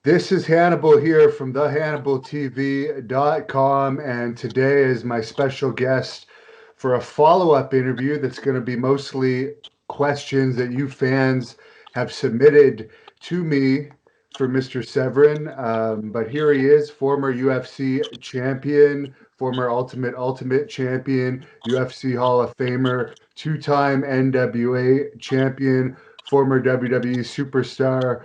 This is Hannibal here from thehannibaltv.com, and today is my special guest for a follow-up interview that's going to be mostly questions that you fans have submitted to me for Mr. Severn. But here he is, former UFC champion, former Ultimate champion, UFC Hall of Famer, two-time NWA champion, former WWE superstar.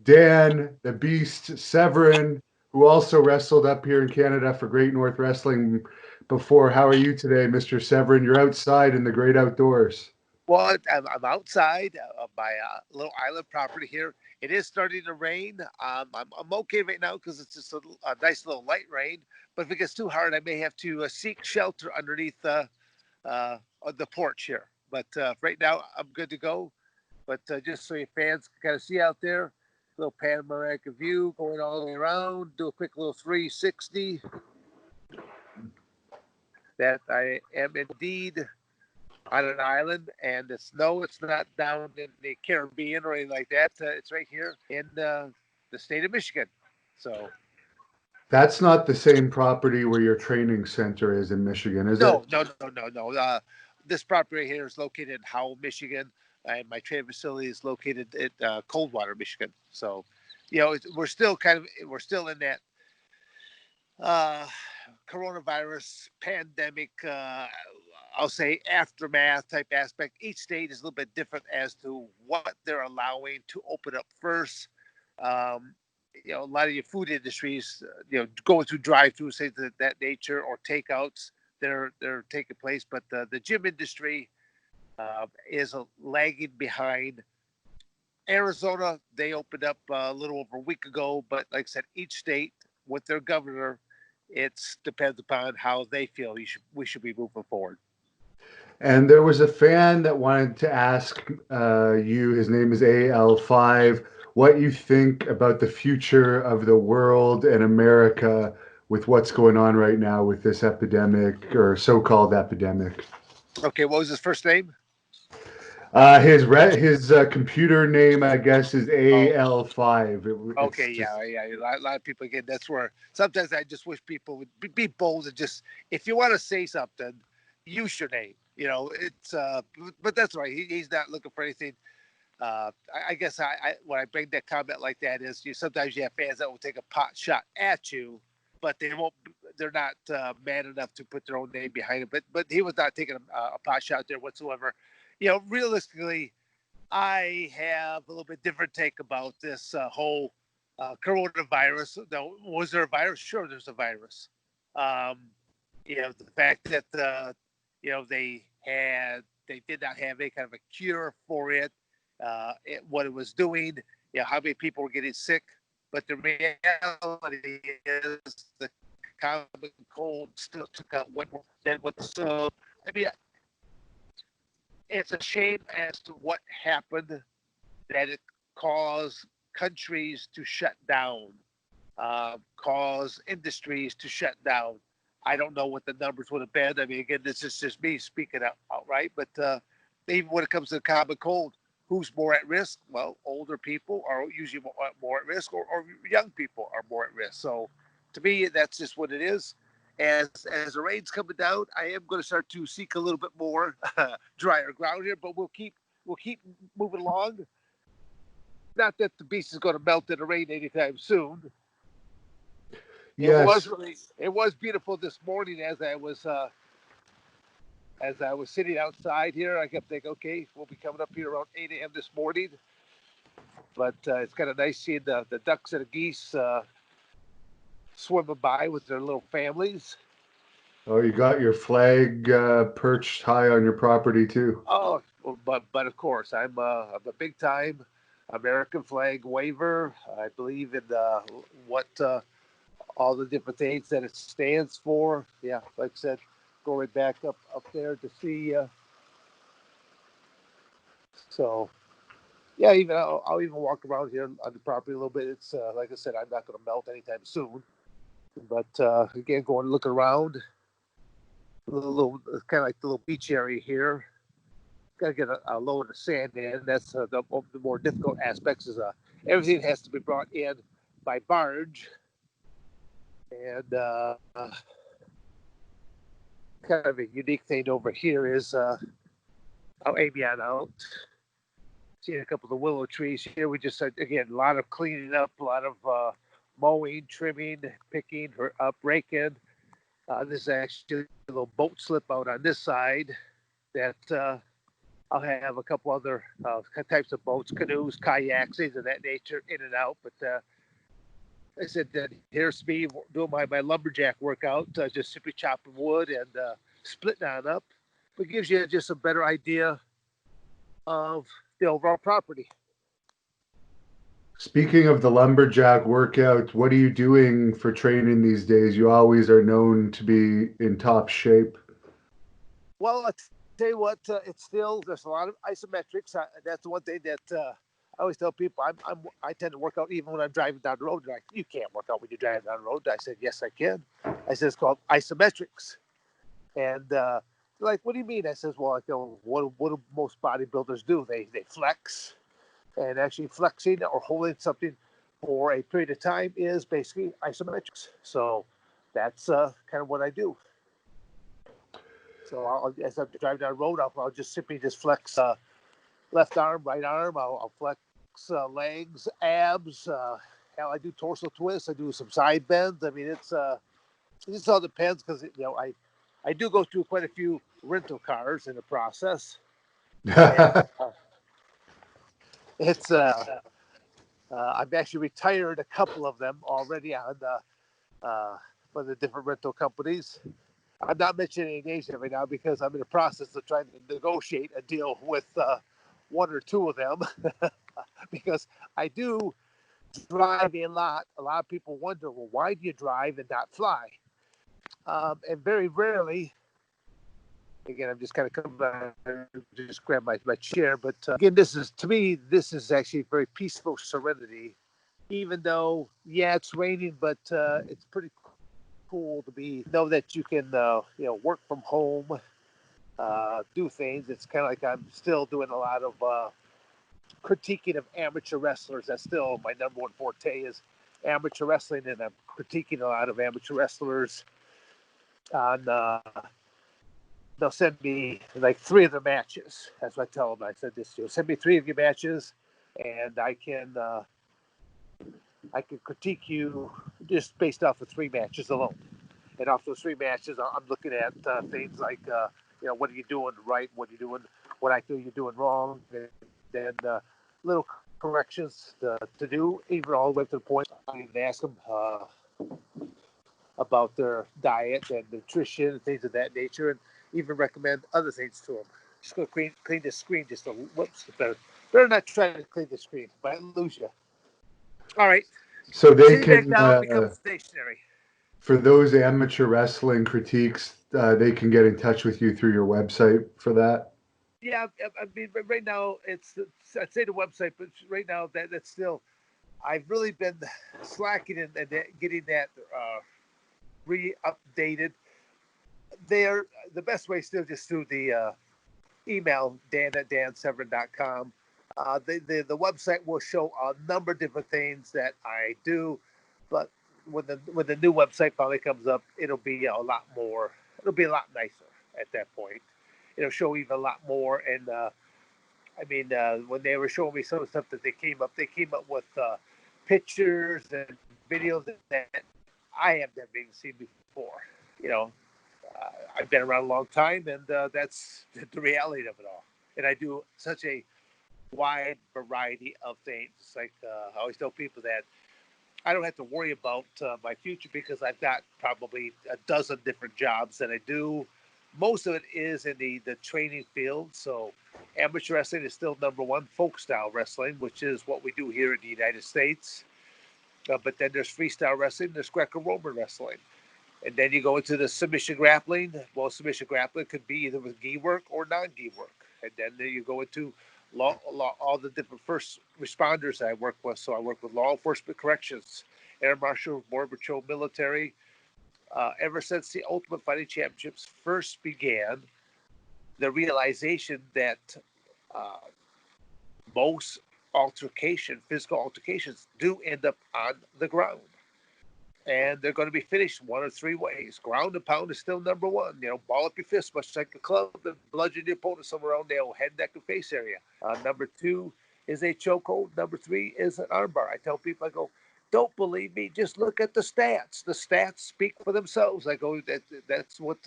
Dan, the Beast, Severn, who also wrestled up here in Canada for Great North Wrestling before. How are you today, Mr. Severn? You're outside in the great outdoors. Well, I'm outside of my little island property here. It is starting to rain. I'm okay right now because it's just a nice little light rain. But if it gets too hard, I may have to seek shelter underneath on the porch here. But right now, I'm good to go. But just so your fans can kind of see out there, little panoramic view going all the way around. Do a quick little 360. That I am indeed on an island, and it's not down in the Caribbean or anything like that. It's right here in the state of Michigan. So That's not the same property where your training center is in Michigan, is it? no. This property right here is located in Howell, Michigan, and my training facility is located in Coldwater, Michigan. So, we're still in that uh, coronavirus pandemic, I'll say aftermath type aspect. Each state is a little bit different as to what they're allowing to open up first. Um, a lot of your food industries, going through drive-throughs, things of that nature, or takeouts, they're taking place. But the gym industry is lagging behind. Arizona, they opened up a little over a week ago, but like I said, each state with their governor, it depends upon how they feel we should be moving forward. And there was a fan that wanted to ask you, his name is AL5, what you think about the future of the world and America with what's going on right now with this epidemic or so-called epidemic. Okay, what was his first name? His computer name, I guess, is Oh, AL5. It's okay, just yeah. A lot of people, again, that's where sometimes I just wish people would be bold and just, if you want to say something, use your name. It's but that's right. He's not looking for anything. I guess when I bring that comment like that is sometimes you have fans that will take a pot shot at you, but they won't. They're not man enough to put their own name behind it. But he was not taking a pot shot there whatsoever. Realistically, I have a little bit different take about this whole coronavirus. Now, was there a virus? Sure, there's a virus. Um, the fact that they did not have any kind of a cure for it. What it was doing, how many people were getting sick. But the reality is the common cold still took out way more than what. So, I mean, it's a shame as to what happened that it caused countries to shut down, cause industries to shut down. I don't know what the numbers would have been. I mean, again, this is just me speaking outright, but even when it comes to the common cold, who's more at risk? Well, older people are usually more at risk, or young people are more at risk. So to me, that's just what it is. As the rain's coming down, I am going to start to seek a little bit more drier ground here, but we'll keep moving along. Not that the beast is going to melt in the rain anytime soon. yes. It was beautiful this morning as I was sitting outside here. I kept thinking, okay, we'll be coming up here around 8 a.m. this morning. But it's kind of nice seeing the ducks and the geese swimming by with their little families. Oh, you got your flag perched high on your property too. Oh, but of course, I'm a big time American flag waver. I believe in what all the different things that it stands for. Yeah, like I said, going back up there to see. So yeah, even I'll even walk around here on the property a little bit. It's like I said, I'm not going to melt anytime soon. But again, going looking around, kind of like the little beach area here. Got to get a load of sand in. That's the more difficult aspects. Is everything has to be brought in by barge, and kind of a unique thing over here is I'll aim you out. Seeing a couple of the willow trees here. We just again a lot of cleaning up, a lot of mowing, trimming, picking, or raking. This is actually a little boat slip out on this side that I'll have a couple other types of boats, canoes, kayaks, things of that nature, in and out. But I said that here's me doing my lumberjack workout, just simply chopping wood and splitting on up. But it gives you just a better idea of the overall property. Speaking of the lumberjack workout, what are you doing for training these days? You always are known to be in top shape. Well, I tell you what, it's still there's a lot of isometrics. That's the one thing that I always tell people. I tend to work out even when I'm driving down the road. They're like, you can't work out when you're driving down the road. I said, yes, I can. I said, it's called isometrics. And like, what do you mean? I says, well, what do most bodybuilders do? They flex, and actually flexing or holding something for a period of time is basically isometrics. So that's kind of what I do. So as I drive down the road, I'll just simply just flex left arm, right arm. I'll flex legs, abs. Hell, I do torso twists. I do some side bends. I mean, it just all depends because I do go through quite a few rental cars in the process. And, it's I've actually retired a couple of them already on for the different rental companies. I'm not mentioning any names right now because I'm in the process of trying to negotiate a deal with one or two of them because I do drive a lot. A lot of people wonder, well, why do you drive and not fly? And very rarely, again, I'm just kind of coming back, just grab my chair. But again, this is, to me, this is actually very peaceful serenity. Even though, yeah, it's raining, but it's pretty cool to know that you can, work from home, do things. It's kind of like I'm still doing a lot of critiquing of amateur wrestlers. That's still my number one forte is amateur wrestling, and I'm critiquing a lot of amateur wrestlers on they'll send me like 3 of their matches. That's what I tell them. I said this to you. Send me 3 of your matches, and I can critique you just based off of 3 matches alone. And off those 3 matches, I'm looking at things like, what are you doing right? What are you doing? What I feel you're doing wrong? And then little corrections to do, even all the way to the point I even ask them about their diet and nutrition and things of that nature, and even recommend other things to them. Just go clean the screen. Just a whoops. Better not try to clean the screen. Might lose you. All right. So they Sit back can, down. Become stationary. for those amateur wrestling critiques, they can get in touch with you through your website for that. Yeah, I mean, right now I'd say the website, but right now that's still. I've really been slacking in getting that re-updated. The best way still just through the email dan@dansevern.com. The website will show a number of different things that I do, but when the new website finally comes up, it'll be a lot more. It'll be a lot nicer at that point. It'll show even a lot more. And I mean, when they were showing me some of the stuff that they came up with pictures and videos that I have never even seen before. You know, I've been around a long time, and that's the reality of it all. And I do such a wide variety of things. It's like I always tell people that I don't have to worry about my future because I've got probably a dozen different jobs that I do. Most of it is in the training field. So amateur wrestling is still number one, folk style wrestling, which is what we do here in the United States. But then there's freestyle wrestling, there's Greco-Roman wrestling. And then you go into the submission grappling. Well, submission grappling could be either with gi work or non-gi work. And then you go into all the different first responders I work with. So I work with law enforcement, corrections, air marshal, border patrol, military. Ever since the Ultimate Fighting Championships first began, the realization that most physical altercations, do end up on the ground. And they're going to be finished one of three ways. Ground and pound is still number one. Ball up your fist, much like a club, and bludgeon your opponent somewhere around their head, neck, and face area. Number two is a chokehold. Number three is an armbar. I tell people, I go, don't believe me, just look at the stats. The stats speak for themselves. I go, that's what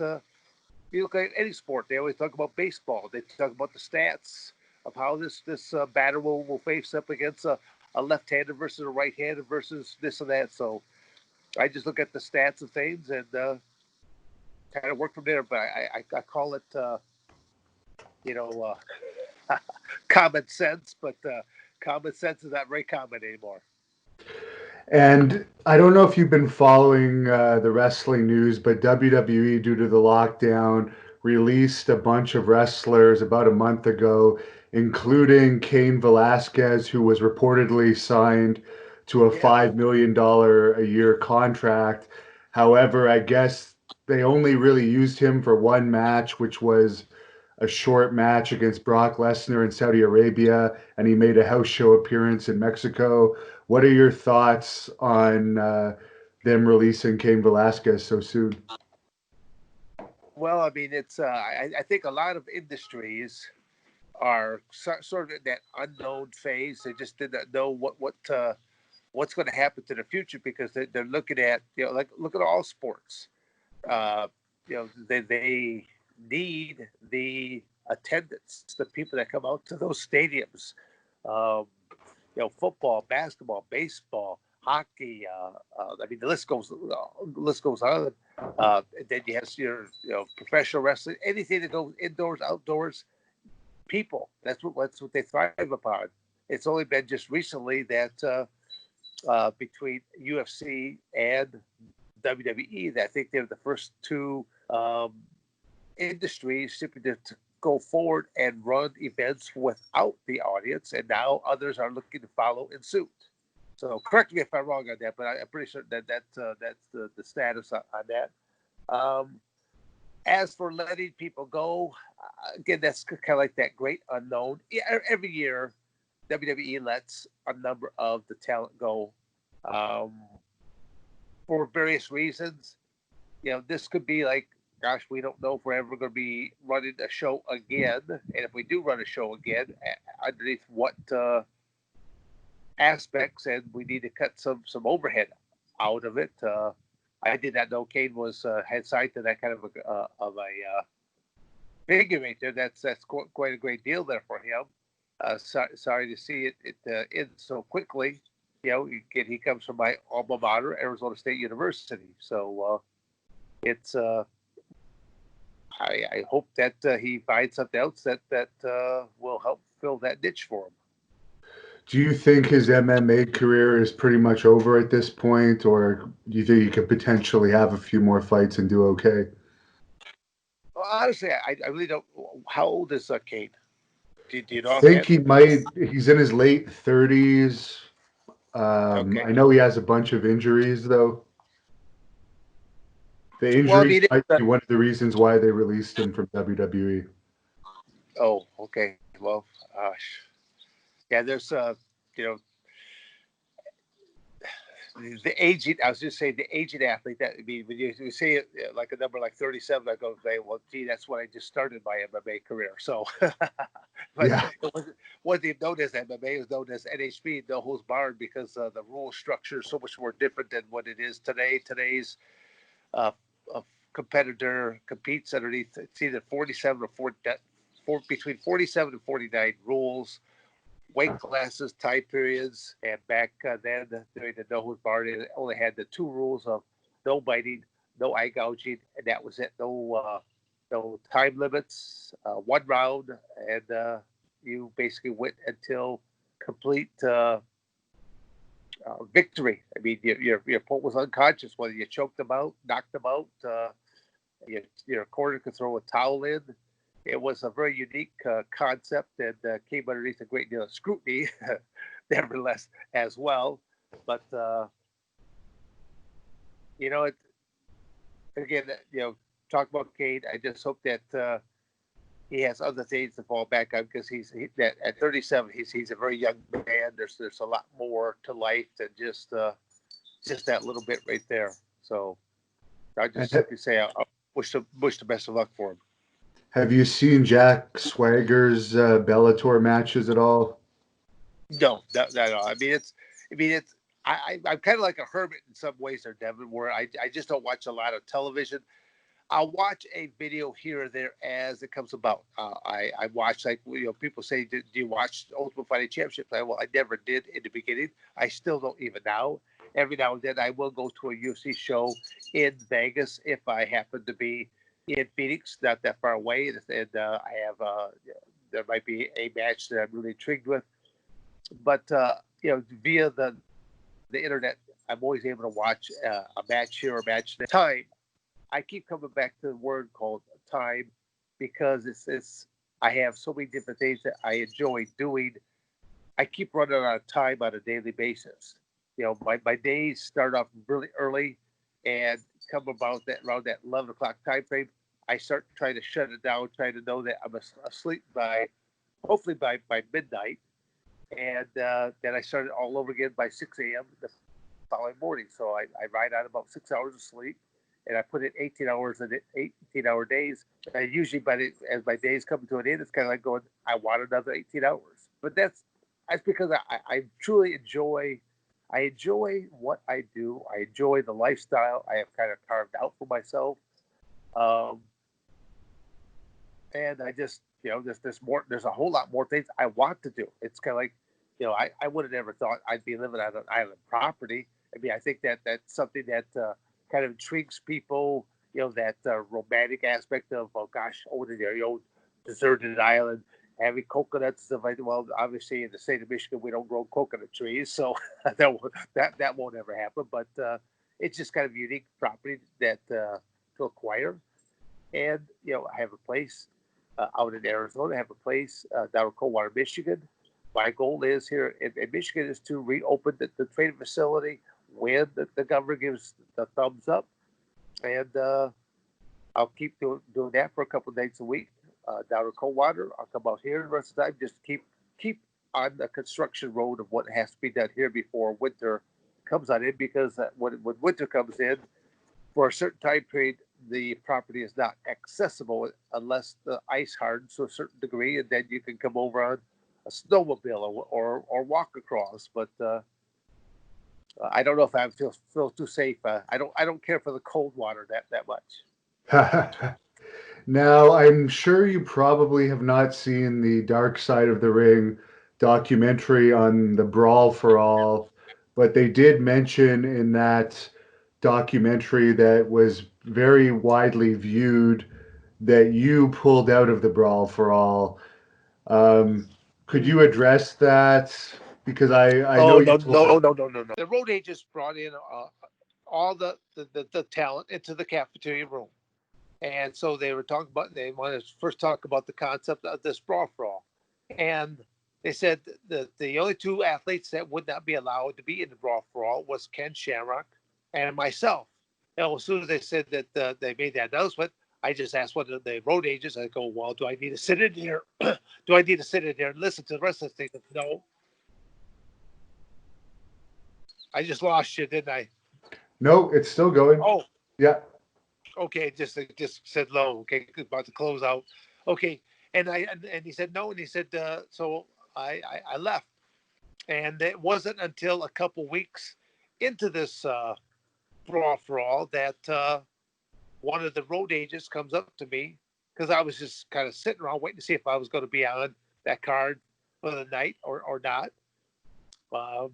you look at any sport. They always talk about baseball. They talk about the stats of how this batter will face up against a left-hander versus a right-hander versus this and that. So I just look at the stats of things and kind of work from there. But I call it, you know, common sense. But common sense is not very common anymore. And I don't know if you've been following the wrestling news, but WWE, due to the lockdown, released a bunch of wrestlers about a month ago, including Cain Velasquez, who was reportedly signed to a Yeah. $5 million a year contract. However, I guess they only really used him for one match, which was a short match against Brock Lesnar in Saudi Arabia, and he made a house show appearance in Mexico. What are your thoughts on them releasing Cain Velasquez so soon? Well, I mean, it's I think a lot of industries are sort of in that unknown phase. They just did not know what's going to happen to the future because they're looking at like look at all sports. Uh, they need the attendance, the people that come out to those stadiums. Um, football, basketball, baseball, hockey. I mean, the list goes on. Then you have your professional wrestling, anything that goes indoors, outdoors. People. That's what they thrive upon. It's only been just recently that between UFC and WWE, that I think they're the first two industries simply to go forward and run events without the audience, and now others are looking to follow in suit. So correct me if I'm wrong on that, but I'm pretty sure that's the status on that. Um, as for letting people go, again, that's kind of like that great unknown. Every year, WWE lets a number of the talent go um, for various reasons. This could be like, gosh, we don't know if we're ever going to be running a show again, and if we do run a show again, underneath what aspects, and we need to cut some overhead out of it. I did not know Kane was had signed to that kind of a figure eight there. That's quite a great deal there for him. Sorry to see it end so quickly. Again, he comes from my alma mater, Arizona State University. So it's I hope that he finds something else that will help fill that niche for him. Do you think his MMA career is pretty much over at this point, or do you think he could potentially have a few more fights and do okay? Well, honestly, I really don't. How old is Kate? Do you I know think offhand? he's in his late 30s. Okay. I know he has a bunch of injuries, though. The Well, I injuries mean, might be one of the reasons why they released him from WWE. oh, okay. Well, yeah. There's you know, the aging. I was just saying the aging athlete. That I mean, when you say it like a number like 37, I go, okay, well, gee, that's when I just started my MMA career. So, but Yeah. it wasn't even known as MMA. It was known as NHB, no holds barred, because the rule structure is so much more different than what it is today. Today's uh, a competitor competes underneath, it's either 47 or 40, between 47 and 49 rules, weight classes, time periods, and back then during the no holds barred, it only had the two rules of no biting, no eye gouging, and that was it. No time limits, one round, and you basically went until complete victory. I mean, your opponent was unconscious, whether you choked them out, knocked them out, your corner could throw a towel in. It was a very unique concept and came underneath a great deal of scrutiny, nevertheless, as well. But you know, it again, talk about Cade. I just hope that he has other things to fall back on because at 37 he's a very young man. There's a lot more to life than just that little bit right there. So I And just simply say I wish the best of luck for him. have you seen Jack Swagger's Bellator matches at all? No, no. I mean it's I'm kind of like a hermit in some ways there, Devin, where I just don't watch a lot of television. I'll watch a video here or there as it comes about. I watch, like, people say, do you watch Ultimate Fighting Championship? Well, I never did in the beginning. I still don't even now. Every now and then I will go to a UFC show in Vegas if I happen to be in Phoenix, not that far away, and I have there might be a match that I'm really intrigued with. But via the internet, I'm always able to watch a match here or a match there. Time, I keep coming back to the word called time because it's I have so many different things that I enjoy doing. I keep running out of time on a daily basis. My days start off really early and come about that around that 11 o'clock time frame. I start trying to shut it down, trying to know that I'm asleep by hopefully by midnight, and then I start it all over again by 6 a.m. the following morning. So I ride on about 6 hours of sleep, and I put in 18 hours in 18-hour days. And usually, as my days come to an end, it's kind of like going, I want another 18 hours. But that's because I truly enjoy. I enjoy what I do. I enjoy the lifestyle I have kind of carved out for myself. Um, and I just, there's a whole lot more things I want to do. It's kind of like, I would have never thought I'd be living on an island property. I mean, I think that's something that kind of intrigues people. That romantic aspect of, oh gosh, owning your own deserted island, having coconuts and stuff like that. Well, obviously in the state of Michigan, we don't grow coconut trees, so that won't ever happen. But it's just kind of unique property that to acquire. And I have a place out in Arizona. I have a place down in Coldwater, Michigan. My goal is here in Michigan is to reopen the training facility when the governor gives the thumbs up, and I'll keep doing that for a couple of days a week down in Coldwater. I'll come out here the rest of the time. Just keep on the construction road of what has to be done here before winter comes on in, because when winter comes in, for a certain time period, the property is not accessible unless the ice hardens to a certain degree, and then you can come over on a snowmobile or walk across. But I don't know if I feel too safe. I don't care for the cold water that much. Now, I'm sure you probably have not seen the Dark Side of the Ring documentary on the Brawl for All, but they did mention in that documentary that was very widely viewed that you pulled out of the Brawl for All. Um, could you address that? Because I know Oh you no told. no no no no no! The road agents brought in all the talent into the cafeteria room. And so they wanted to first talk about the concept of this brawl for all. And they said the only two athletes that would not be allowed to be in the brawl for all was Ken Shamrock and myself. And as soon as they said that they made that announcement, I just asked one of the road agents, I go, well, do I need to sit in here? Do I need to sit in there and listen to the rest of the thing? No. I just lost you, didn't I? No, it's still going. Oh, Yeah. okay, just said low. Okay, about to close out. Okay, and he said no, and he said so I left, and it wasn't until a couple weeks into this brawl for all that one of the road agents comes up to me, because I was just kind of sitting around waiting to see if I was going to be on that card for the night or not. Um,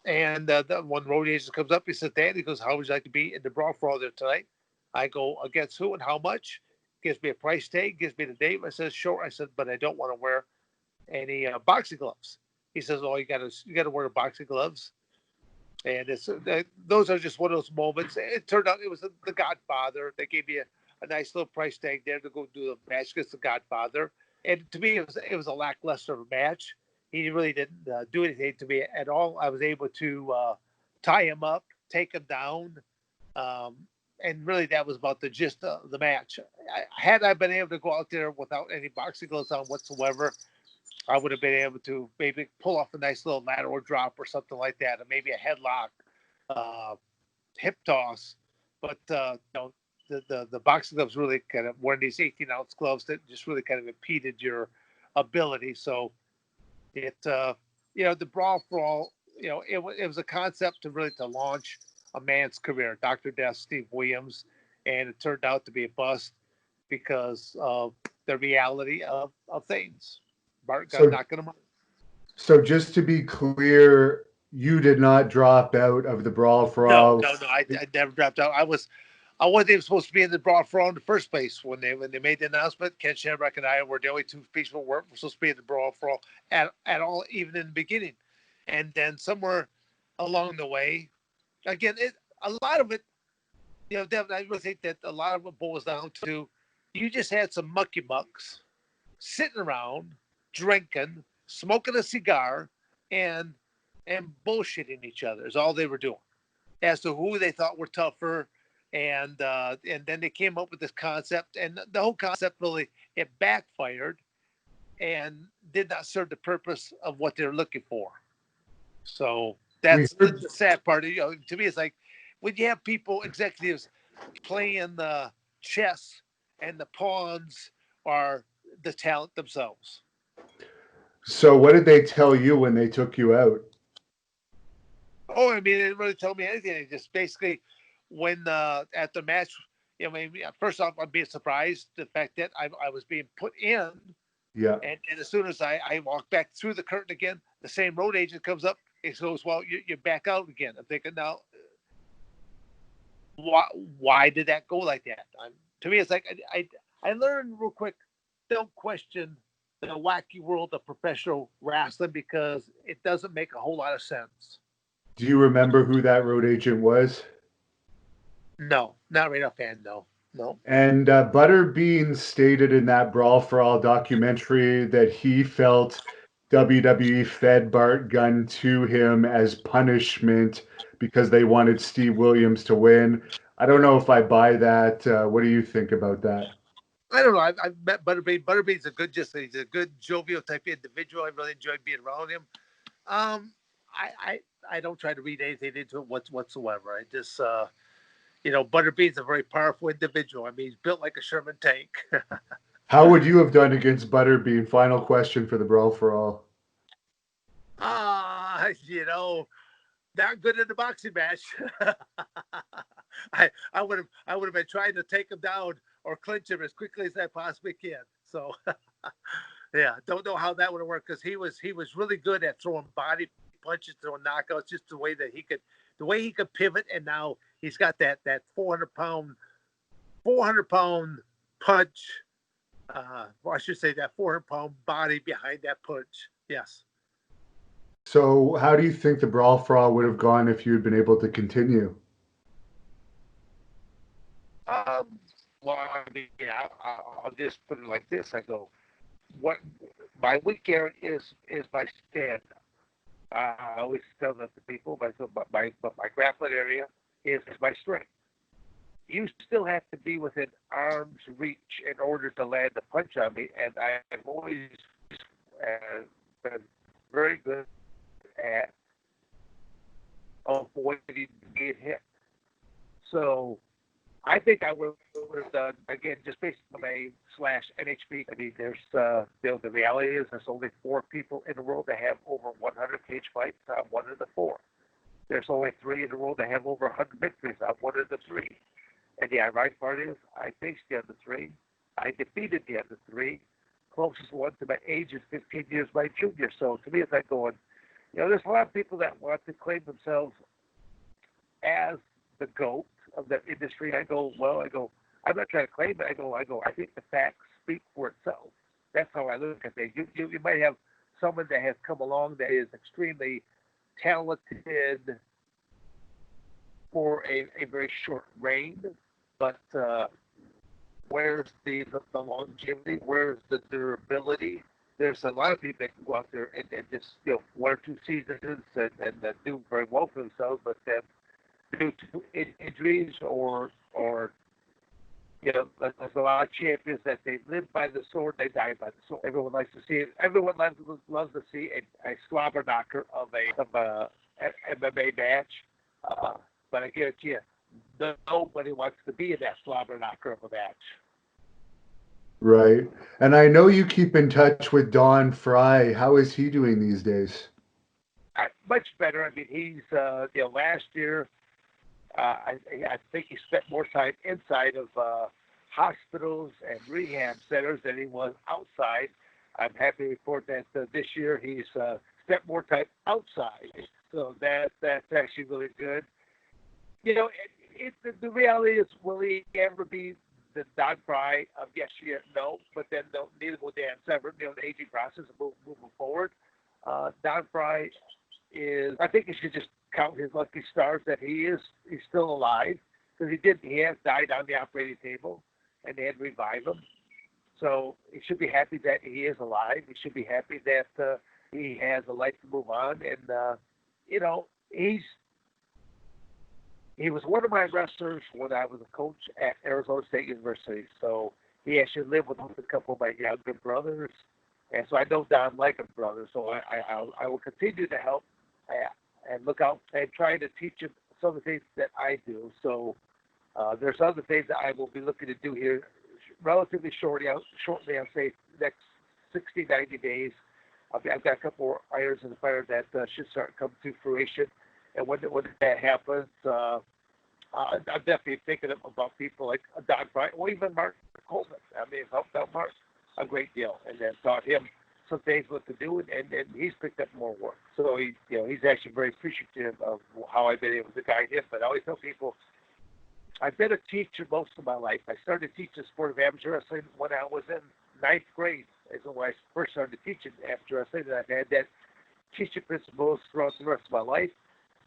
And the one road agent comes up, he says, Dan, he goes, how would you like to be in the brawl for all there tonight? I go, against who and how much? Gives me a price tag, gives me the name. I said, sure. I said, but I don't want to wear any boxing gloves. He says, oh, you gotta wear the boxing gloves. And those are just one of those moments. It turned out it was the Godfather. They gave me a nice little price tag there to go do the match against the Godfather. And to me, it was a lackluster match. He really didn't do anything to me at all. I was able to tie him up, take him down, um, and really that was about the gist of the match. Had I been able to go out there without any boxing gloves on whatsoever, I would have been able to maybe pull off a nice little lateral drop or something like that, or maybe a headlock, uh, hip toss. But the boxing gloves really kind of wearing these 18-ounce gloves that just really kind of impeded your ability. So it the brawl for all, it was a concept to really to launch a man's career, Dr. Death, Steve Williams, and it turned out to be a bust because of the reality of things. Bart got So, knocking him out. so just to be clear, you did not drop out of the Brawl for No, All. no, no. I never dropped out. I wasn't even supposed to be in the brawl for all in the first place when they made the announcement. Ken Shamrock and I were the only two people who weren't supposed to be in the brawl for all at all, even in the beginning. And then somewhere along the way, again, a lot of it, Devin, I really think that a lot of it boils down to you just had some mucky mucks sitting around, drinking, smoking a cigar, and bullshitting each other is all they were doing as to who they thought were tougher. And then they came up with this concept, and the whole concept really it backfired and did not serve the purpose of what they're looking for. So We that's heard the sad part. To me, it's like when you have people, executives, playing the chess, and the pawns are the talent themselves. So, what did they tell you when they took you out? Oh, I mean, it didn't really tell me anything. It just basically, when at the match, I mean, first off, I'm being surprised the fact that I was being put in, Yeah. and as soon as I walk back through the curtain again, the same road agent comes up and goes, "Well, you're back out again." I'm thinking now, why did that go like that? To me, it's like I learned real quick. Don't question the wacky world of professional wrestling because it doesn't make a whole lot of sense. Do you remember who that road agent was? No, not right offhand. No, no. And Butterbean stated in that Brawl for All documentary that he felt WWE fed Bart Gunn to him as punishment because they wanted Steve Williams to win. I don't know if I buy that. What do you think about that? I don't know. I've met Butterbean. Butterbean's a he's a good jovial type individual. I really enjoy being around him. Um, I don't try to read anything into it whatsoever. I just Butterbean's a very powerful individual. I mean, he's built like a Sherman tank. How would you have done against Butterbean? Final question for the Brawl for All. Ah, not good in the boxing match. I would have been trying to take him down or clinch him as quickly as I possibly can. So yeah, don't know how that would have worked because he was really good at throwing body punches, throwing knockouts, just the way he could pivot, and now he's got that 400 pound punch. Or I should say that 400 pound body behind that punch. Yes. So, how do you think the Brawl for All would have gone if you had been able to continue? Well, I mean, yeah, I'll just put it like this. I go, what my weak area is my stand. I always tell that to people, but my grappling area is my strength. You still have to be within arm's reach in order to land a punch on me, and I've always been very good at avoiding being hit. So I think I would have done again just based on my slash NHP. I mean, the reality is there's only four people in the world that have over 100 cage fights. I'm one of the four. There's only three in the world that have over 100 victories. I'm one of the three. And the ironic part is I faced the other three. I defeated the other three. Closest one to my age is 15 years my junior. So to me, it's like going, there's a lot of people that want to claim themselves as the GOAT of that industry. I'm not trying to claim it. I think the facts speak for itself. That's how I look at things. You might have someone that has come along that is extremely talented for a very short reign, but where's the longevity? Where's the durability? There's a lot of people that can go out there and just one or two seasons and do very well for themselves, but then due to injuries or or there's a lot of champions that they live by the sword, they die by the sword. Everyone likes to see it. Everyone loves to see a slobber knocker of a MMA match. Uh, but I guarantee you, nobody wants to be in that slobber knocker of a match. Right. And I know you keep in touch with Don Fry. How is he doing these days? Much better. I mean, he's last year I think he spent more time inside of hospitals and rehab centers than he was outside. I'm happy to report that this year he's spent more time outside, so that's actually really good. The reality is, will he ever be the Don Fry of yesteryear? No, but then neither will Dan Severn. The aging process of moving forward. Don Fry is, I think he should just count his lucky stars that he's still alive, because he has died on the operating table and they had to revive him. So he should be happy that he is alive. He should be happy that he has a life to move on. And you know he was one of my wrestlers when I was a coach at Arizona State University. So he actually lived with a couple of my younger brothers, and so I know Don like a brother. So I will continue to help and look out and try to teach him some of the things that I do. So there's other things that I will be looking to do here relatively shortly. I'll say next 60, 90 days. I've got a couple more irons in the fire that should start coming to fruition. And when that happens, I'm definitely thinking about people like Don Fry or even Mark Coleman. I mean, helped out Mark a great deal, and then taught him some things what to do, and he's picked up more work. So he's actually very appreciative of how I've been able to guide him. But I always tell people, I've been a teacher most of my life. I started teaching sport of amateur wrestling when I was in ninth grade. Is when I first started teaching amateur wrestling, and I've had that teaching principles throughout the rest of my life.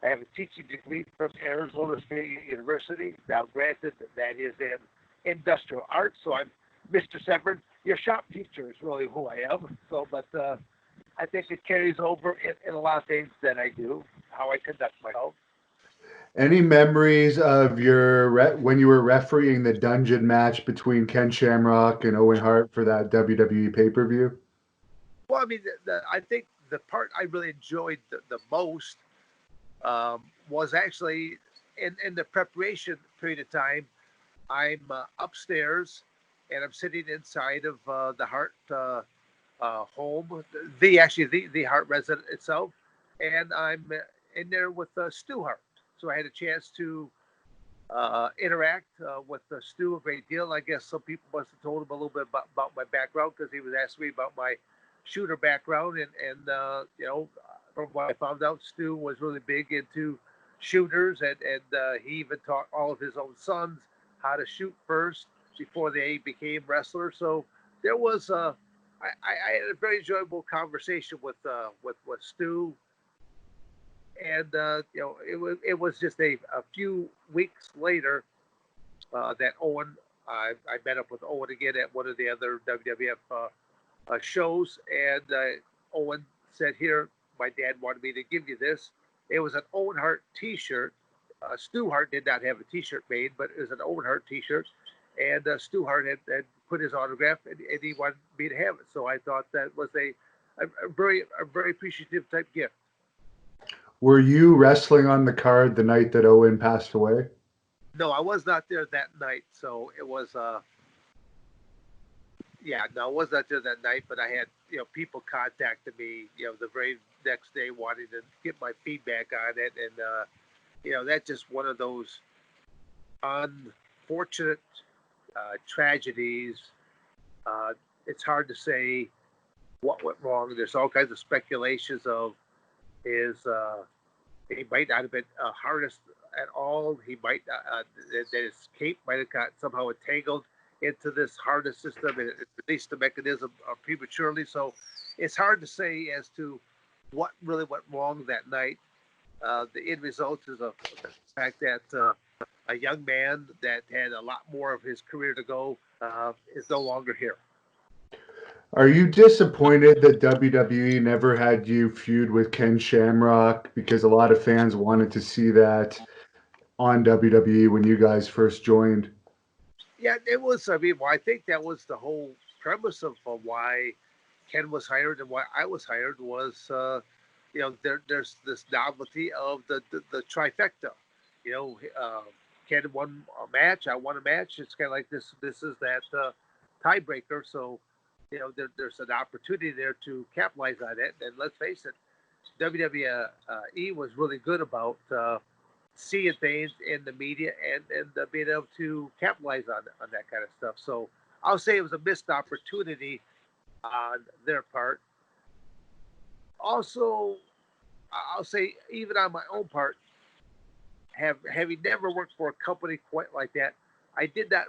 I have a teaching degree from Arizona State University. Now, granted, that is in industrial arts, so I'm Mr. Severn. Your shop teacher is really who I am. So, but I think it carries over in a lot of things that I do, how I conduct myself. Any memories of when you were refereeing the dungeon match between Ken Shamrock and Owen Hart for that WWE pay-per-view? Well, I mean, I think the part I really enjoyed the most was actually in the preparation period of time. I'm upstairs and I'm sitting inside of the Hart home, the Hart resident itself, and I'm in there with Stu Hart. So I had a chance to interact with Stu a great deal. I guess some people must have told him a little bit about my background, because he was asking me about my shooter background, and from what I found out, Stu was really big into shooters, and he even taught all of his own sons how to shoot first before they became wrestlers. So there was I had a very enjoyable conversation with Stu, and it was just a few weeks later that Owen, I met up with Owen again at one of the other WWF shows, and Owen said, "Here, my dad wanted me to give you this." It was an Owen Hart T-shirt. Stu Hart did not have a T-shirt made, but it was an Owen Hart T-shirt, and Stu Hart had put his autograph, and he wanted me to have it. So I thought that was a very appreciative type gift. Were you wrestling on the card the night that Owen passed away? No, I was not there that night. So it was yeah, no, I was not there that night, but I had people contacted me the very next day wanting to get my feedback on it, and that's just one of those unfortunate tragedies. It's hard to say what went wrong. There's all kinds of speculations of his he might not have been harnessed at all. He might that his cape might have got somehow entangled into this harness system and it released the mechanism prematurely. So it's hard to say as to what really went wrong that night. The end result is the fact that a young man that had a lot more of his career to go is no longer here. Are you disappointed that WWE never had you feud with Ken Shamrock? Because a lot of fans wanted to see that. on WWE when you guys first joined? Yeah, it was. I mean, well, I think that was the whole premise of why Ken was hired and why I was hired was, there's this novelty of the trifecta. You know, Ken won a match, I won a match. It's kind of like this. This is that tiebreaker. So, there's an opportunity there to capitalize on it. And let's face it, WWE was really good about seeing things in the media and being able to capitalize on that kind of stuff. So I'll say it was a missed opportunity on their part. Also, I'll say even on my own part, having never worked for a company quite like that, I did not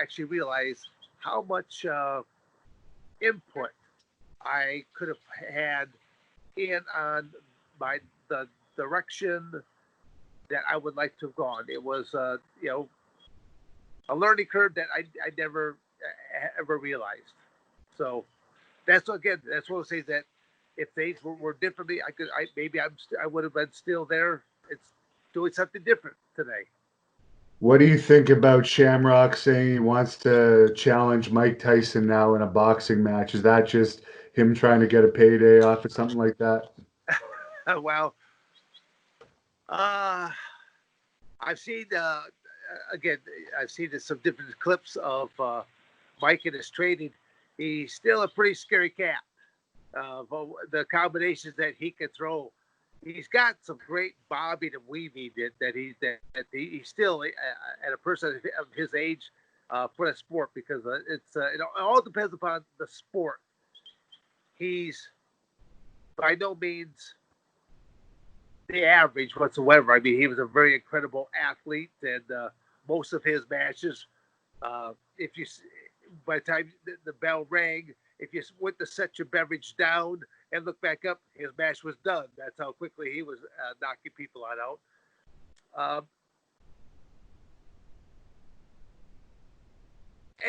actually realize how much input I could have had in on my the direction that I would like to have gone. It was, a learning curve that I never ever realized. So that's what I'll say that if things were differently, I would have been still there. It's doing something different today. What do you think about Shamrock saying he wants to challenge Mike Tyson now in a boxing match? Is that just him trying to get a payday off of something like that? Well, uh, I've seen again. I've seen some different clips of Mike in his training. He's still a pretty scary cat. But the combinations that he can throw, he's got some great bobbing and weaving that he's still at a person of his age for the sport because it all depends upon the sport. He's by no means the average whatsoever. I mean, he was a very incredible athlete, and most of his matches, if you by the time the bell rang, if you went to set your beverage down and look back up, his match was done. That's how quickly he was knocking people out. Um,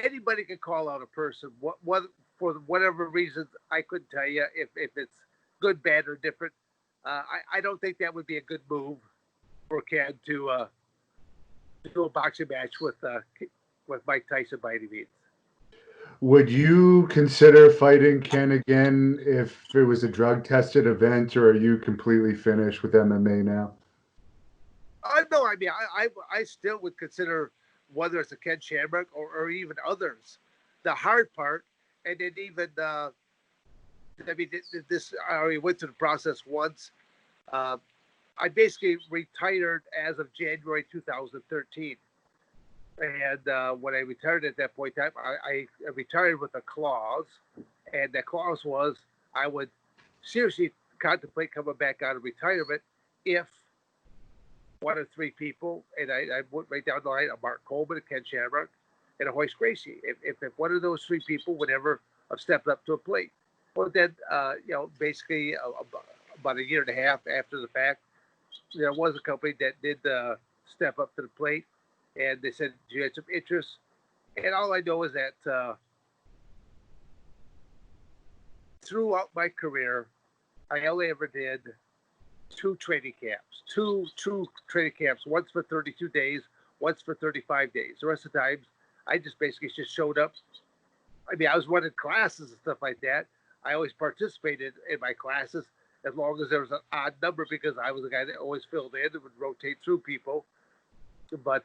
Anybody can call out a person. What for whatever reasons, I couldn't tell you if it's good, bad, or different. I don't think that would be a good move for Ken to do a boxing match with Mike Tyson by any means. Would you consider fighting Ken again if it was a drug tested event, or are you completely finished with MMA now? No, I mean, I still would consider whether it's a Ken Shamrock or even others. The hard part, and then even I mean, this I already went through the process once. Uh, I basically retired as of January 2013. And when I retired at that point in time, I retired with a clause, and that clause was I would seriously contemplate coming back out of retirement if one of three people, and I went right down the line of Mark Coleman, Ken Shamrock, and a Hoist Gracie. If one of those three people would ever have stepped up to a plate, well, then, basically about a year and a half after the fact, there was a company that did step up to the plate, and they said you had some interest. And all I know is that throughout my career, I only ever did two training camps, two training camps, once for 32 days, once for 35 days. The rest of the times, I just basically just showed up. I mean, I was running classes and stuff like that. I always participated in my classes as long as there was an odd number because I was the guy that always filled in and would rotate through people. But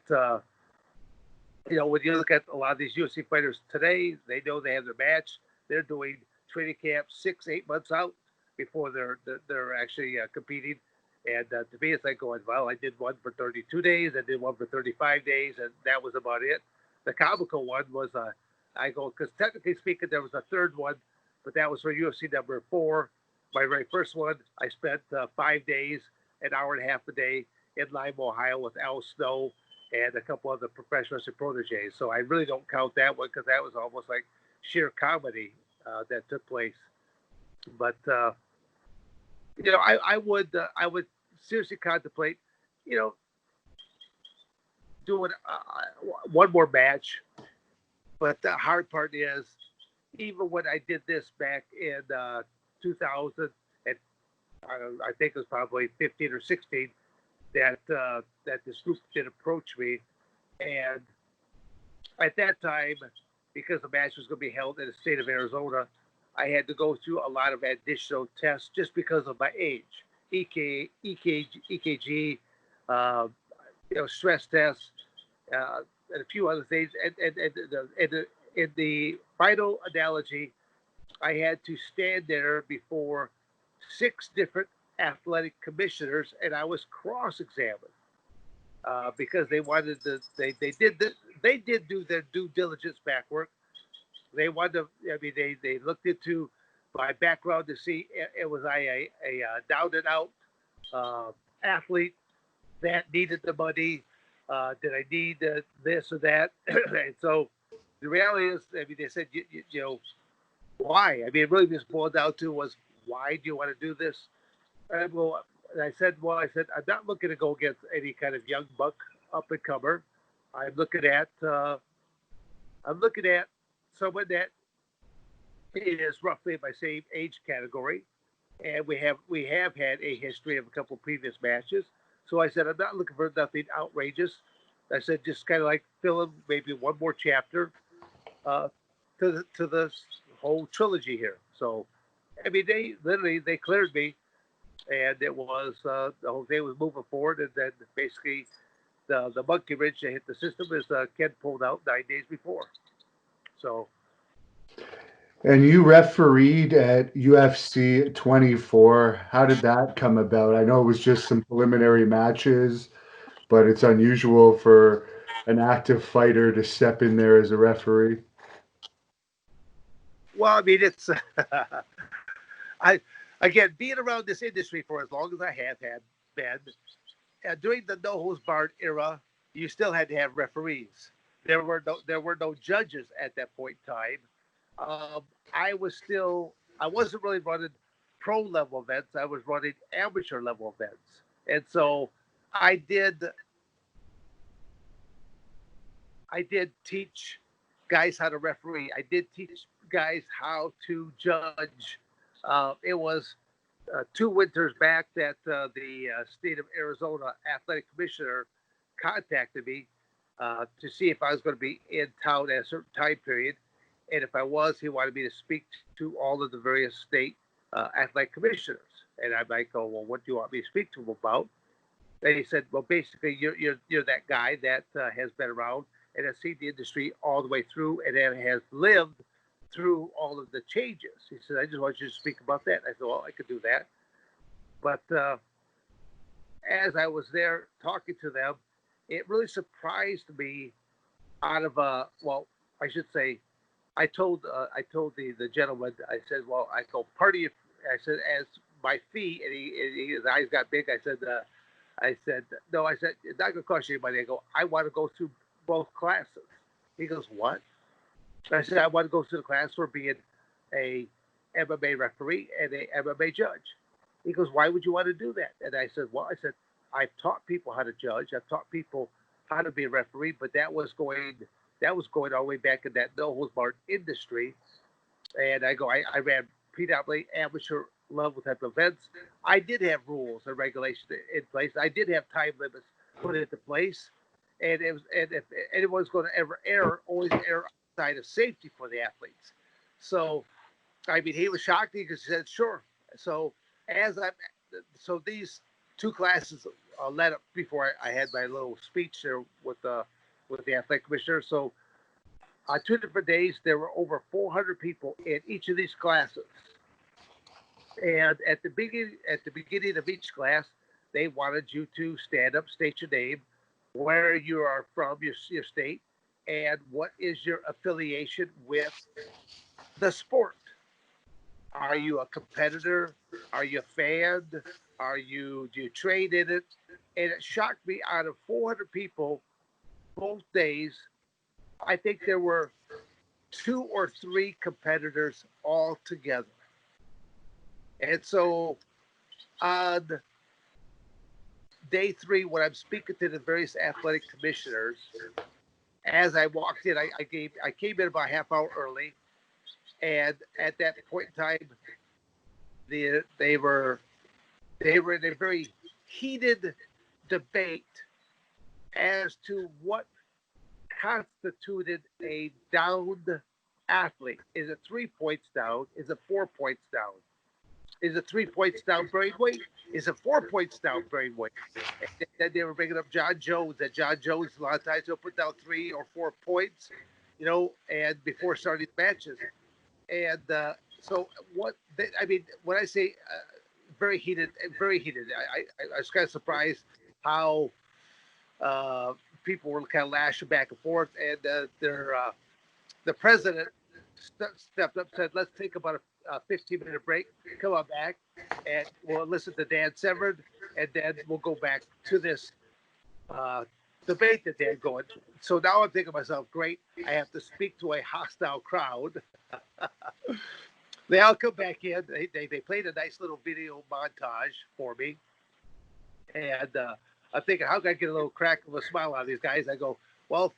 when you look at a lot of these UFC fighters today, they know they have their match. They're doing training camp 6, 8 months out before they're actually competing. And to me, it's like going, well, I did one for 32 days, I did one for 35 days, and that was about it. The comical one was, I go, because technically speaking, there was a third one, but that was for UFC number 4. My very first one, I spent 5 days, an hour and a half a day in Lima, Ohio with Al Snow and a couple other professionals and proteges. So I really don't count that one because that was almost like sheer comedy that took place. But I would seriously contemplate, you know, doing one more match. But the hard part is, even when I did this back in 2000, and I think it was probably 15 or 16, that this group did approach me, and at that time, because the match was going to be held in the state of Arizona, I had to go through a lot of additional tests just because of my age, EKG, uh, stress tests, and a few other things. In the final analogy, I had to stand there before six different athletic commissioners, and I was cross-examined because they wanted to. They did do their due diligence back work. They wanted to. I mean, they looked into my background to see was I a down and out uh, athlete that needed the money. Did I need this or that? And so the reality is, I mean, they said, why? I mean, it really just boiled down to was, why do you want to do this? And well, and I said, I'm not looking to go against any kind of young buck up and comer. I'm looking at, uh, I'm looking at someone that is roughly in my same age category, and we have had a history of a couple of previous matches. So I said, I'm not looking for nothing outrageous. I said, just kind of like fill in maybe one more chapter uh, to the whole trilogy here. So, I mean, they cleared me, and it was the whole thing was moving forward, and then basically the monkey wrench that hit the system is Ken pulled out 9 days before. So, And you refereed at UFC 24. How did that come about? I know it was just some preliminary matches, but it's unusual for an active fighter to step in there as a referee. well, I mean, it's I again being around this industry for as long as I have had been during the no holds barred era, you still had to have referees. There were no judges at that point in time. Um, I wasn't really running pro level events. I was running amateur level events, and so I did I did teach guys how to referee. I did teach guys how to judge. It was 2 winters back that the state of Arizona athletic commissioner contacted me to see if I was going to be in town at a certain time period. And if I was, he wanted me to speak to all of the various state athletic commissioners. And I'm like, oh, well, what do you want me to speak to them about? And he said, well, basically, you're that guy that has been around and has seen the industry all the way through and then has lived through all of the changes. He said, I just want you to speak about that. I said, well, I could do that. But as I was there talking to them, it really surprised me. Out of well, I should say, I told the gentleman, I said, well, I go party. I said, as my fee, and his eyes got big. I said, no, I said, it's not going to cost you any money. I go, I want to go through both classes. He goes, what? I said, I want to go through the class for being a MMA referee and a MMA judge. He goes, why would you want to do that? And I said, well, I said, I've taught people how to judge. I've taught people how to be a referee, but that was going all the way back in that no holds barred industry. And I ran predominantly amateur level type events. I did have rules and regulations in place. I did have time limits put into place, and it was and if anyone's going to ever err, always err outside of safety for the athletes. So I mean, he was shocked. He said, "Sure." So as I, so these 2 classes led up before I had my little speech there with the athletic commissioner. So on 2 different days, there were over 400 people in each of these classes. And at the beginning of each class, they wanted you to stand up, state your name, where you are from, your state, and what is your affiliation with the sport. Are you a competitor? Are you a fan? Do you train in it? And it shocked me. Out of 400 people, both days, I think there were 2 or 3 competitors all together. And so on day 3, when I'm speaking to the various athletic commissioners, as I walked in, I came in about a half hour early, and at that point in time, they were in a very heated debate as to what constituted a downed athlete. Is it 3 points down? Is it 4 points down? Is it 3 points down brainweight? Is it 4 points down brainweight? And then they were bringing up John Jones. That John Jones a lot of times will put down 3 or 4 points, and before starting matches. And so what? I mean, when I say very heated, very heated, I was kind of surprised how uh, people were kind of lashing back and forth, and the president stepped up, said, "Let's take about a 15-minute break. Come on back, and we'll listen to Dan Severn, and then we'll go back to this uh, debate that they're going." So now I'm thinking to myself, great, I have to speak to a hostile crowd. They all come back in. They played a nice little video montage for me, and I'm thinking, how can I get a little crack of a smile out of these guys? I go, well,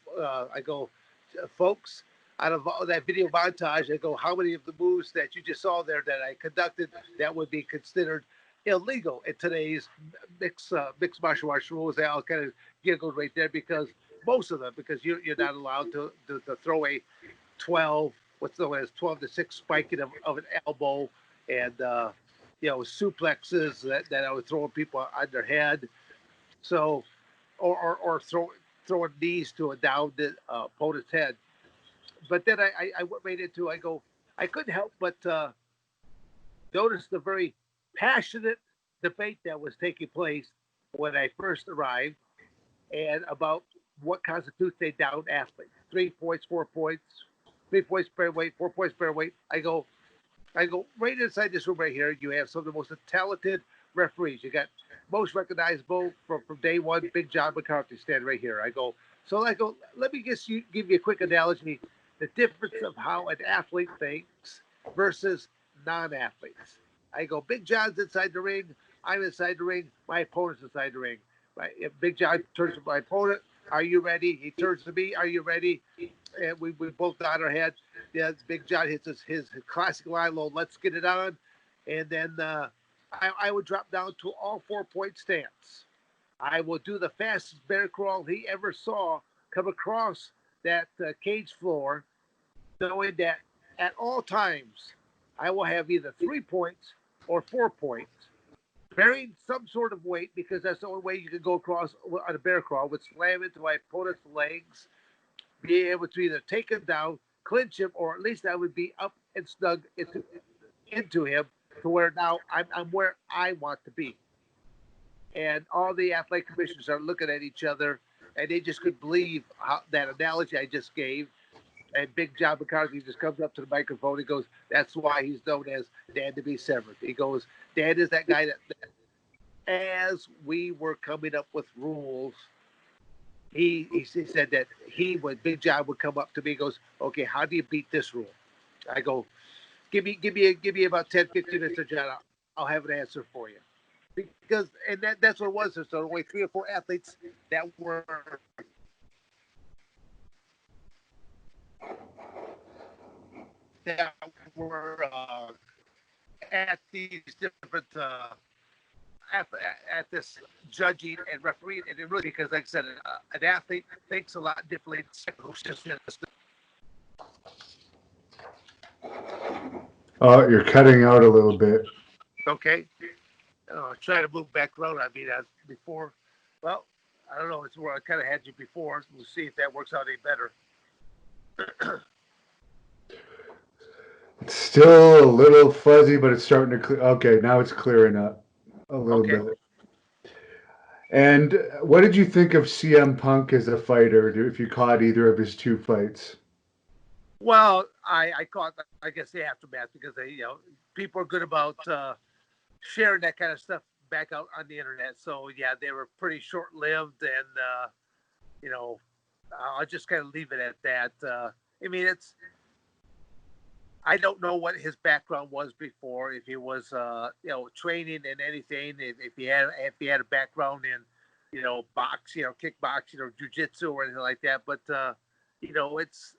folks, out of all that video montage, I go, how many of the moves that you just saw there that I conducted that would be considered illegal in today's mixed martial arts rules? They all kind of giggled right there because most of them, because you're not allowed to throw a 12, what's known as 12-6 spiking of an elbow, and suplexes that I was throwing people on their head. So, or throwing knees to a downed opponent's head. But then I went right into, I go, I couldn't help but notice the very passionate debate that was taking place when I first arrived, and about what constitutes a downed athlete. 3 points, 4 points, 3 points per weight, 4 points per weight. I go right inside this room right here. You have some of the most talented referees. You got most recognizable from day one, Big John McCarthy standing right here. So let me just give you a quick analogy. The difference of how an athlete thinks versus non-athletes. I go, Big John's inside the ring. I'm inside the ring. My opponent's inside the ring. Right? If Big John turns to my opponent, are you ready? He turns to me, are you ready? And we both nod our head. Yeah, Big John hits his classic line low, let's get it on. And then I would drop down to all 4 point stance. I will do the fastest bear crawl he ever saw come across that cage floor, knowing that at all times I will have either 3 points or 4 points, bearing some sort of weight, because that's the only way you can go across on a bear crawl, would slam into my opponent's legs, be able to either take him down, clinch him, or at least I would be up and snug into him, to where now I'm where I want to be. And all the athletic commissioners are looking at each other, and they just couldn't believe that analogy I just gave. And Big John McCarthy just comes up to the microphone. He goes, "That's why he's known as Dan to be Severn." He goes, "Dan is that guy that as we were coming up with rules, he said that when Big John would come up to me, he goes, okay, how do you beat this rule?" I go, give me about 10, 15 minutes, John. I'll have an answer for you. Because, and that's what it was. There's only 3 or 4 athletes that were at these different at this judging and refereeing, and it really, because like I said, an athlete thinks a lot differently. Oh, you're cutting out a little bit. Okay, trying to move back around. I mean, as before, well, I don't know. It's where I kind of had you before. We'll see if that works out any better. It's still a little fuzzy, but it's starting to clear. Okay, now it's clearing up a little Okay. bit. And what did you think of CM Punk as a fighter, if you caught either of his 2 fights? Well, I caught, I guess, the aftermath, because people are good about sharing that kind of stuff back out on the internet. So yeah, they were pretty short lived, and you know, I'll just kind of leave it at that. I mean, I don't know what his background was before. If he was, training in anything, if he had a background in, box, kickboxing or jujitsu or anything like that. But it's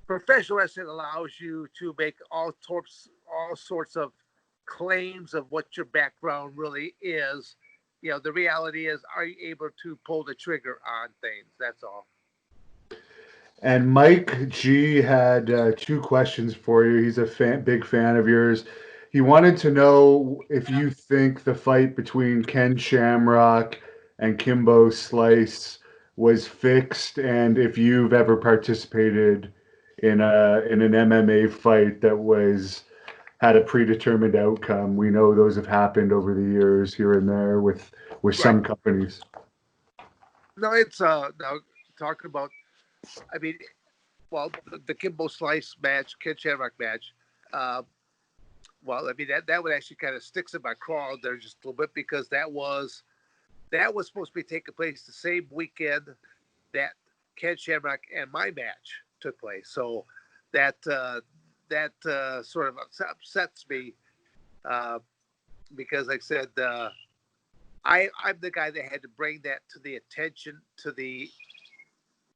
professional wrestling allows you to make all sorts of claims of what your background really is, the reality is, are you able to pull the trigger on things? That's all. And Mike G had two questions for you. He's a big fan of yours. He wanted to know if you think the fight between Ken Shamrock and Kimbo Slice was fixed, and if you've ever participated in an MMA fight that was had a predetermined outcome. We know those have happened over the years here and there with Right. some companies. No, it's no talking about. I mean, well, the Kimbo Slice match, Ken Shamrock match. Uh, well, I mean that one actually kind of sticks in my craw there just a little bit because that was supposed to be taking place the same weekend that Ken Shamrock and my match took place. So that sort of upsets me uh, because, like I said, I'm the guy that had to bring that to the attention to the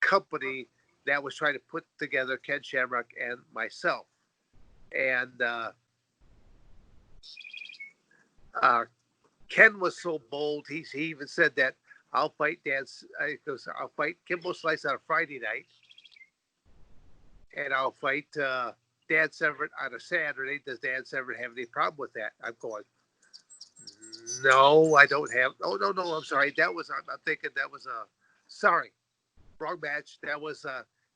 company that was trying to put together Ken Shamrock and myself. And uh, Ken was so bold. He even said that I'll fight I'll fight Kimbo Slice on a Friday night, and I'll fight Dan Severn on a Saturday. Does Dan Severn have any problem with that? I'm going, no, I don't have. Oh, no, no, I'm sorry. I'm thinking that was sorry, wrong match. That was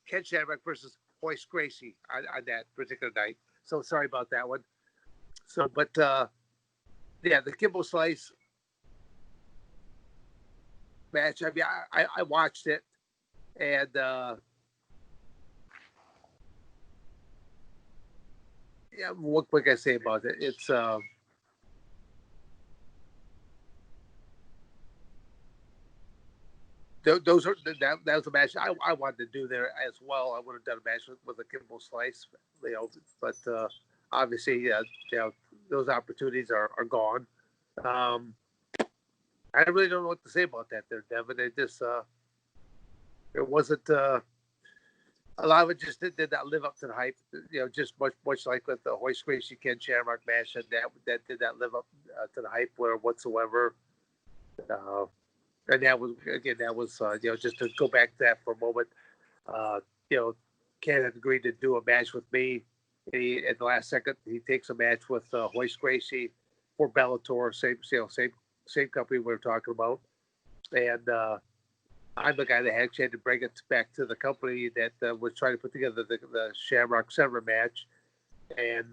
Ken Shamrock versus Hoist Gracie on that particular night. So sorry about that one. So, but yeah, the Kimbo Slice match. I mean, I watched it, and yeah, what can I say about it? It's those are that was a match I wanted to do there as well. I would have done a match with a Kimbo Slice, but obviously, those opportunities are gone. Um, I really don't know what to say about that there, Devin. It just it wasn't a lot of it just did not live up to the hype. Just much like with the Hoist Gracie Ken Shamrock match, and that did not live up to the hype whatsoever. Uh, and that was just to go back to that for a moment. Uh, Ken had agreed to do a match with me. At the last second, he takes a match with Hoist Gracie for Bellator, same company we were talking about, and I'm the guy that actually had to bring it back to the company that was trying to put together the Shamrock Severn match, and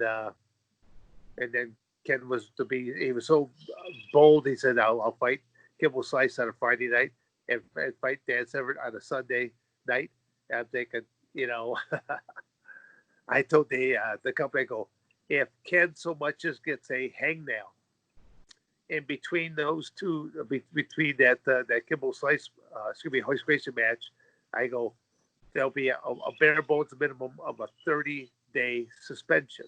then Ken he was so bold. He said, "I'll fight Kimball Slice on a Friday night and fight Dan Severn on a Sunday night." And I'm thinking, you know, I told the company, I go, if Ken so much as gets a hangnail in between those two, between that Kimball Slice, Hoist Gracie match, I go, there'll be a bare bones minimum of a 30-day suspension.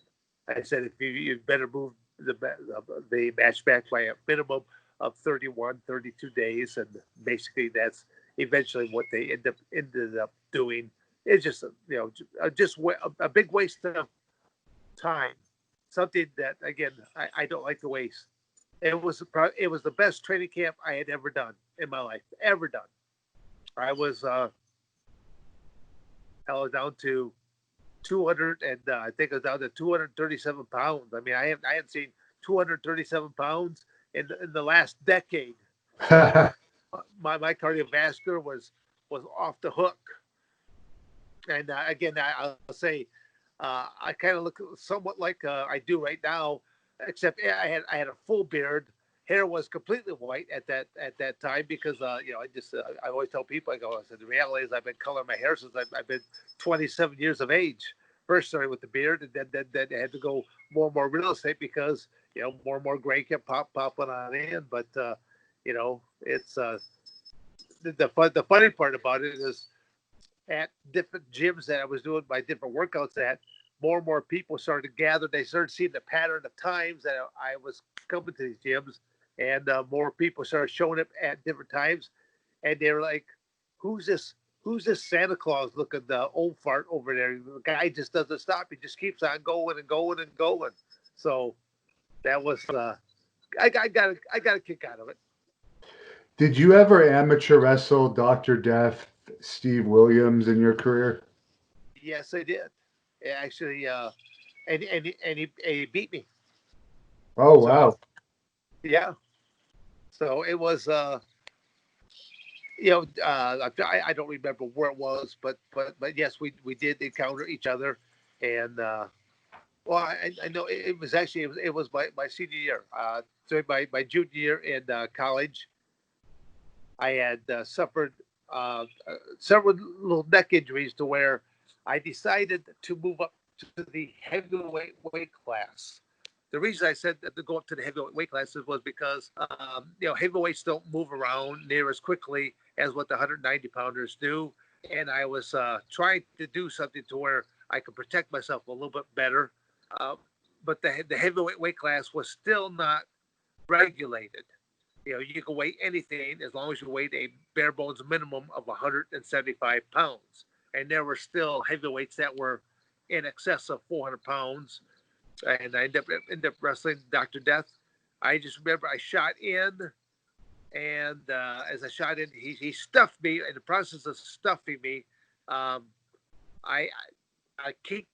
I said, if you better move the match back by a minimum of 31, 32 days. And basically that's eventually what they ended up doing. It's just, just a big waste of time. Something that, again, I don't like to waste. It was the best training camp I had ever done in my life, ever done. I was held down to 200, and I think I was down to 237 pounds. I mean, I hadn't seen 237 pounds in the last decade. My cardiovascular was off the hook, and again, I'll say I kind of look somewhat like I do right now, except I had a full beard. Hair was completely white at that time because I always tell people I said the reality is I've been coloring my hair since I've been 27 years of age. First started with the beard, and then I had to go more and more real estate because more and more gray kept popping on in. But it's the funny part about it is at different gyms that I was doing my different workouts at, more and more people started to gather. They started seeing the pattern of times that I was coming to these gyms, and more people started showing up at different times. And they were like, "Who's this? Who's this Santa Claus looking old fart over there? The guy just doesn't stop. He just keeps on going and going and going." So that was I got a kick out of it. Did you ever amateur wrestle Dr. Death, Steve Williams in your career? Yes, I did. Actually, and he beat me. Oh, So wow. yeah, so it was I don't remember where it was, but yes, we did encounter each other, and well, I know it was actually it was my senior year, so my junior year in college. I had suffered several little neck injuries to where I decided to move up to the heavyweight weight class. The reason I said that to go up to the heavyweight weight classes was because heavyweights don't move around near as quickly as what the 190 pounders do, and I was trying to do something to where I could protect myself a little bit better. Uh, but the heavyweight weight class was still not regulated. You can weigh anything as long as you weighed a bare bones minimum of 175 pounds. And there were still heavyweights that were in excess of 400 pounds. And I ended up wrestling Dr. Death. I just remember I shot in, and as I shot in, he stuffed me. In the process of stuffing me, um, I I kicked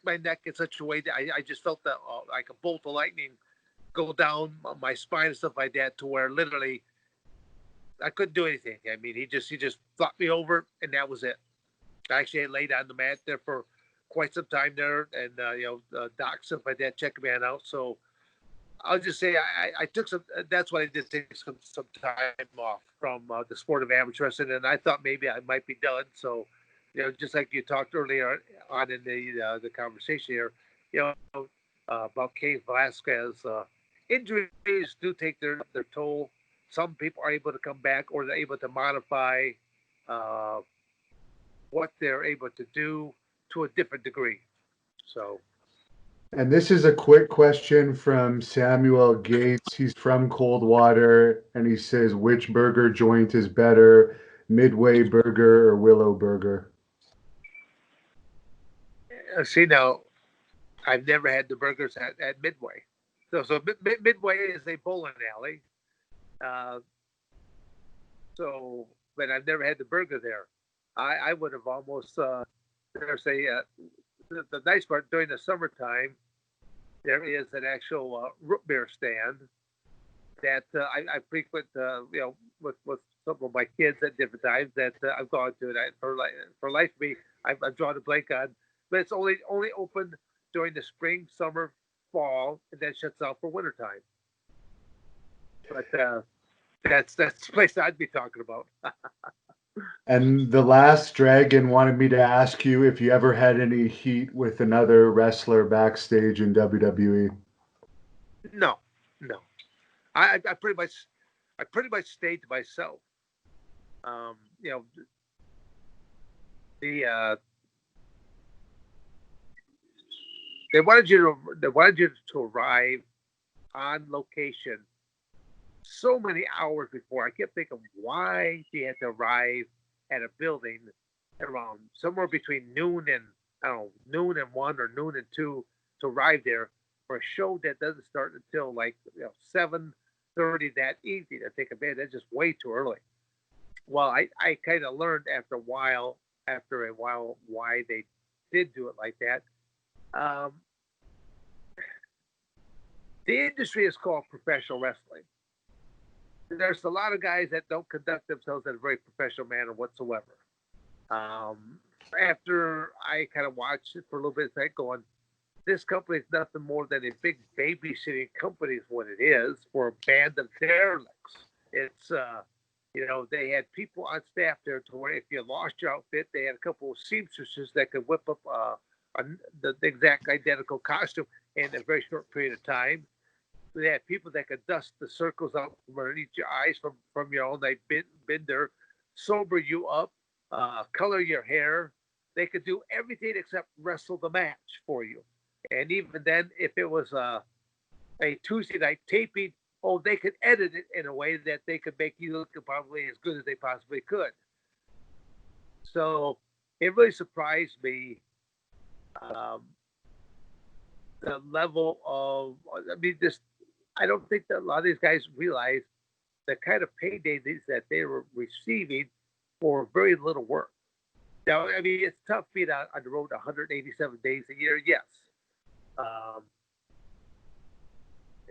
my neck in such a way that I just felt that like a bolt of lightning go down my spine and stuff like that, to where literally I couldn't do anything. I mean, he just flopped me over, and that was it. I actually laid on the mat there for quite some time there, and doc stuff like that, checking me out. So I'll just say I took some. That's why I did take some time off from the sport of amateur wrestling, and I thought maybe I might be done. So, just like you talked earlier on in the conversation here, you about Cain Velasquez, injuries do take their toll. Some people are able to come back, or they're able to modify uh, what they're able to do to a different degree. So, And this is a quick question from Samuel Gates. He's from Coldwater, and he says, which burger joint is better, Midway Burger or Willow Burger? see now, I've never had the burgers at Midway. So Midway is a bowling alley. Uh, but I've never had the burger there. I would have almost there's the nice part during the summertime. There is an actual root beer stand that I frequent. With some of my kids at different times that I've gone to. And for life of me, I've drawn a blank on. But it's only open during the spring, summer, fall, and then shuts out for wintertime. But that's the place I'd be talking about. And the last dragon wanted me to ask you if you ever had any heat with another wrestler backstage in WWE. No, no. I pretty much stayed to myself. Um, you know, the they wanted you to arrive on location so many hours before. I kept thinking, why do you have to arrive at a building around somewhere between noon and I don't know, noon and one or noon and two to arrive there for a show that doesn't start until like 7:30 that evening. I think, man, that's just way too early. Well, I kind of learned after a while why they did do it like that. Um, the industry is called professional wrestling. There's a lot of guys that don't conduct themselves in a very professional manner whatsoever. Um, After I kind of watched it for a little bit, I going, this company is nothing more than a big babysitting company, is what it is for a band of derelicts. It's they had people on staff there to where if you lost your outfit, they had a couple of seamstresses that could whip up the exact identical costume in a very short period of time. They had people that could dust the circles out from underneath your eyes from your own night bender, sober you up, color your hair. They could do everything except wrestle the match for you. And even then, if it was a Tuesday night taping, oh, they could edit it in a way that they could make you look probably as good as they possibly could. So it really surprised me, um, the level of. I mean, this. I don't think that a lot of these guys realize the kind of payday that they were receiving for very little work. Now, I mean, it's tough being on the road 187 days a year, yes. Um,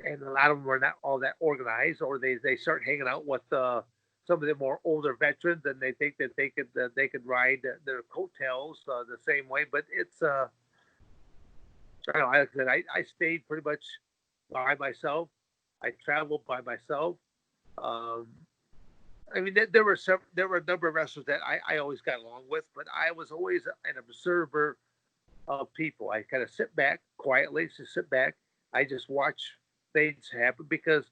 and a lot of them are not all that organized, or they start hanging out with some of the more older veterans, and they think that they could ride their coattails the same way. But it's I don't know, like I said, I stayed pretty much by myself. I traveled by myself. Um, I mean, there were a number of wrestlers that I always got along with, but I was always an observer of people. I kind of sit back quietly, just sit back. I just watch things happen because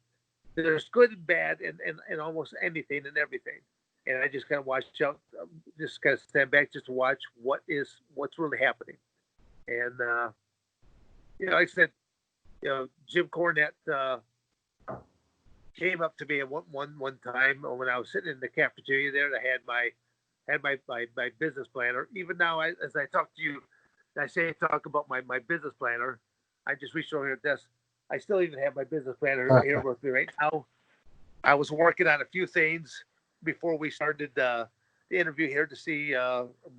there's good and bad in almost anything and everything. And I just kind of watch out, just kind of stand back just to watch what's really happening. And like I said, Jim Cornette came up to me at one time when I was sitting in the cafeteria there. And I had my business planner. Even now, as I talk to you, I say talk about my business planner. I just reached over here at this. I still even have my business planner here with me right now. I was working on a few things before we started the interview here to see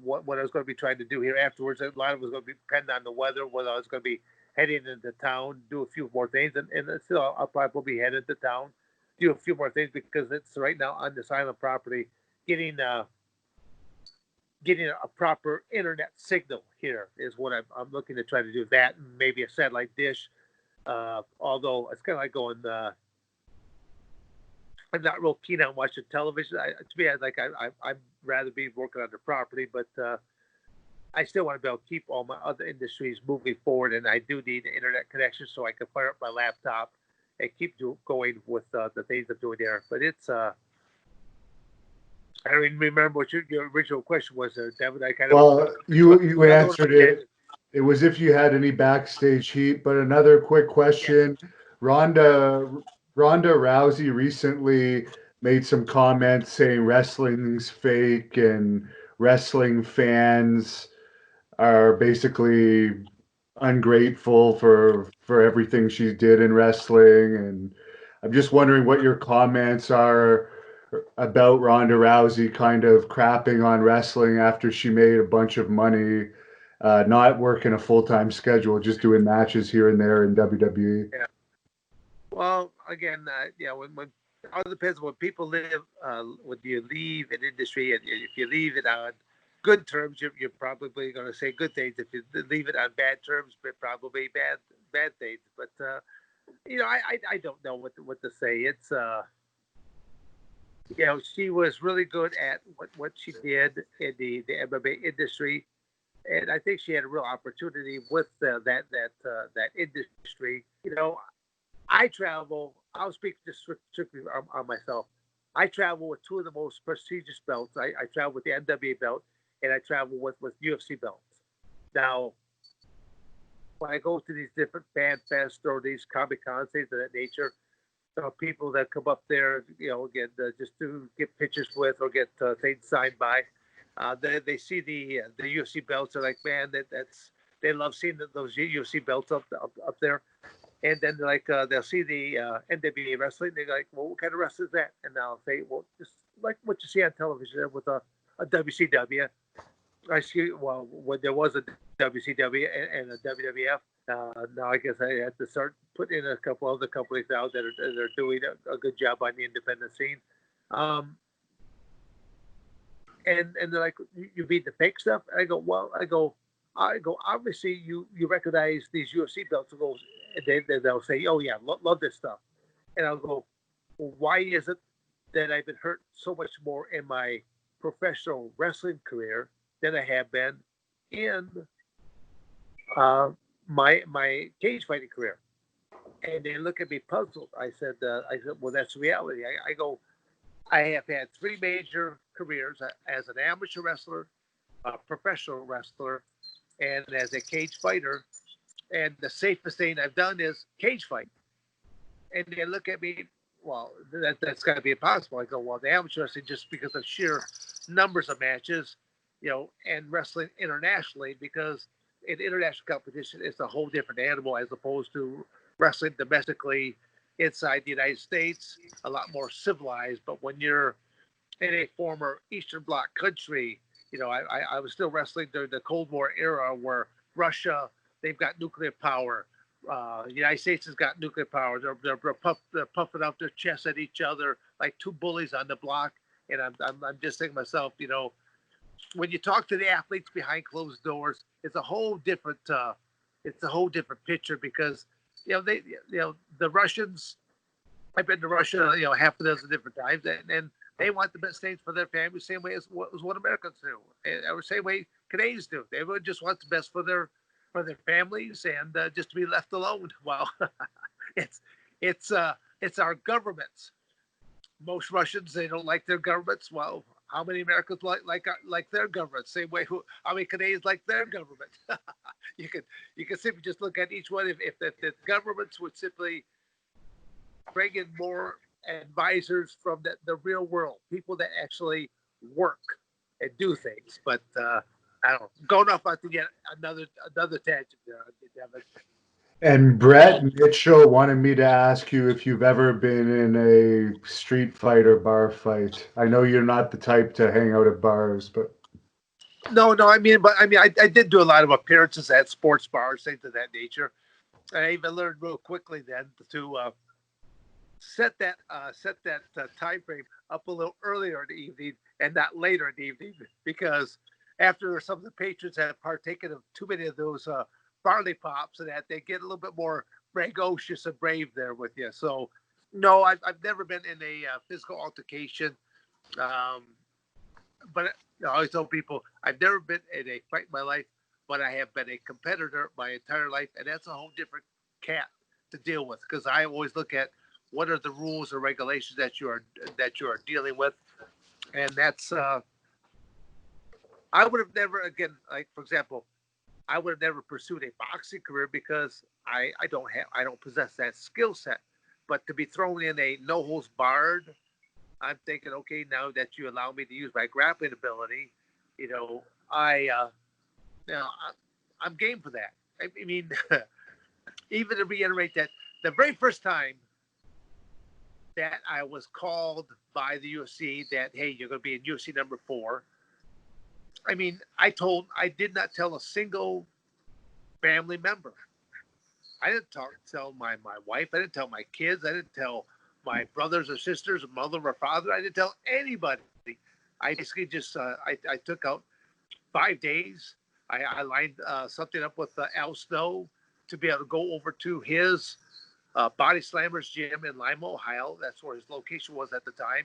what I was going to be trying to do here afterwards. A lot of it was going to depend on the weather, whether I was going to be heading into town, do a few more things, and still I'll probably be headed to town, do a few more things because it's right now on this island property getting getting a proper internet signal here is what I'm looking to try to do. That and maybe a satellite dish. Although it's kind of like going. I'm not real keen on watching television. To me, I'd rather be working on the property, but I still want to be able to keep all my other industries moving forward, and I do need an internet connection so I can fire up my laptop and keep going with the things I'm doing there. But it's I don't even remember what your original question was there, Devin. I kind of Well, you another one of answered my it. tangents. It was if you had any backstage heat. But another quick Yeah, question: Ronda Ronda Rousey recently made some comments saying wrestling's fake and wrestling fans are basically ungrateful for everything she did in wrestling. And I'm just wondering what your comments are about Ronda Rousey kind of crapping on wrestling after she made a bunch of money, not working a full-time schedule, just doing matches here and there in WWE. yeah. Well, again, yeah, when it all depends on when people live. When you leave an industry, and if you leave it on good terms, you're probably going to say good things. If you leave it on bad terms, probably bad things. But I don't know what to say. It's she was really good at what she did in the MMA industry, and I think she had a real opportunity with that industry. I travel. I'll speak just strictly on myself. I travel with two of the most prestigious belts. I travel with the NWA belt, and I travel with UFC belts. Now, when I go to these different fan fests or these comic cons, things of that nature, people that come up there, get just to get pictures with or get things signed by. They see the UFC belts. They're like, man, that's they love seeing those UFC belts up there. And then like they'll see the NWA wrestling. They're like, well, what kind of wrestling is that? And I'll say, well, just like what you see on television with a WCW. I see. Well, when there was a WCW and a WWF, now I guess I had to start putting in a couple other companies out that are doing a good job on the independent scene. Um, and they're like, you beat the fake stuff. And I go. Obviously, you recognize these UFC belts. And they'll say, oh yeah, love this stuff. And I'll go, well, why is it that I've been hurt so much more in my professional wrestling career than I have been in uh, my cage fighting career? And they look at me puzzled. I said, well, that's reality. I go, I have had three major careers as an amateur wrestler, a professional wrestler, and as a cage fighter. And the safest thing I've done is cage fight. And they look at me, well, that's got to be impossible. I go, well, the amateur wrestling, just because of sheer numbers of matches, and wrestling internationally, because in international competition, it's a whole different animal as opposed to wrestling domestically. inside the United States, a lot more civilized. But when you're in a former Eastern Bloc country, I was still wrestling during the Cold War era where Russia, they've got nuclear power. The United States has got nuclear power. They're puffing out their chests at each other like two bullies on the block. And I'm just thinking to myself, when you talk to the athletes behind closed doors, it's a whole different picture because the Russians. I've been to Russia, half a dozen different times, and they want the best things for their family, same way as what Americans do, or same way Canadians do. They would just want the best for their families and just to be left alone. Well, it's it's our governments. Most Russians, they don't like their governments. Well, how many Americans like their government? Same way, how many Canadians like their government? you can you can simply just look at each one. If the governments would simply bring in more advisors from the real world, people that actually work and do things. But I don't know. Going off onto yet another tangent there, Devin. And Brett Mitchell wanted me to ask you if you've ever been in a street fight or bar fight. I know you're not the type to hang out at bars, but No. I did do a lot of appearances at sports bars, things of that nature. I even learned real quickly then to set that time frame up a little earlier in the evening and not later in the evening because after some of the patrons had partaken of too many of those barley pops and that they get a little bit more bragocious and brave there with you. So no, I've never been in a physical altercation. Um, but I always tell people I've never been in a fight in my life, but I have been a competitor my entire life, and that's a whole different cat to deal with because I always look at what are the rules or regulations that you are dealing with, and that's I would have never again like for example I would have never pursued a boxing career because I don't possess that skill set, but to be thrown in a no holds barred, I'm thinking, okay, now that you allow me to use my grappling ability, you know, I, I'm game for that. I mean, even to reiterate that the very first time that I was called by the UFC that, hey, you're going to be in UFC number 4. I mean, I did not tell a single family member. I didn't tell my wife. I didn't tell my kids. I didn't tell my brothers or sisters, mother or father. I didn't tell anybody. I basically just I took out 5 days. I lined something up with Al Snow to be able to go over to his Body Slammers gym in Lima, Ohio. That's where his location was at the time.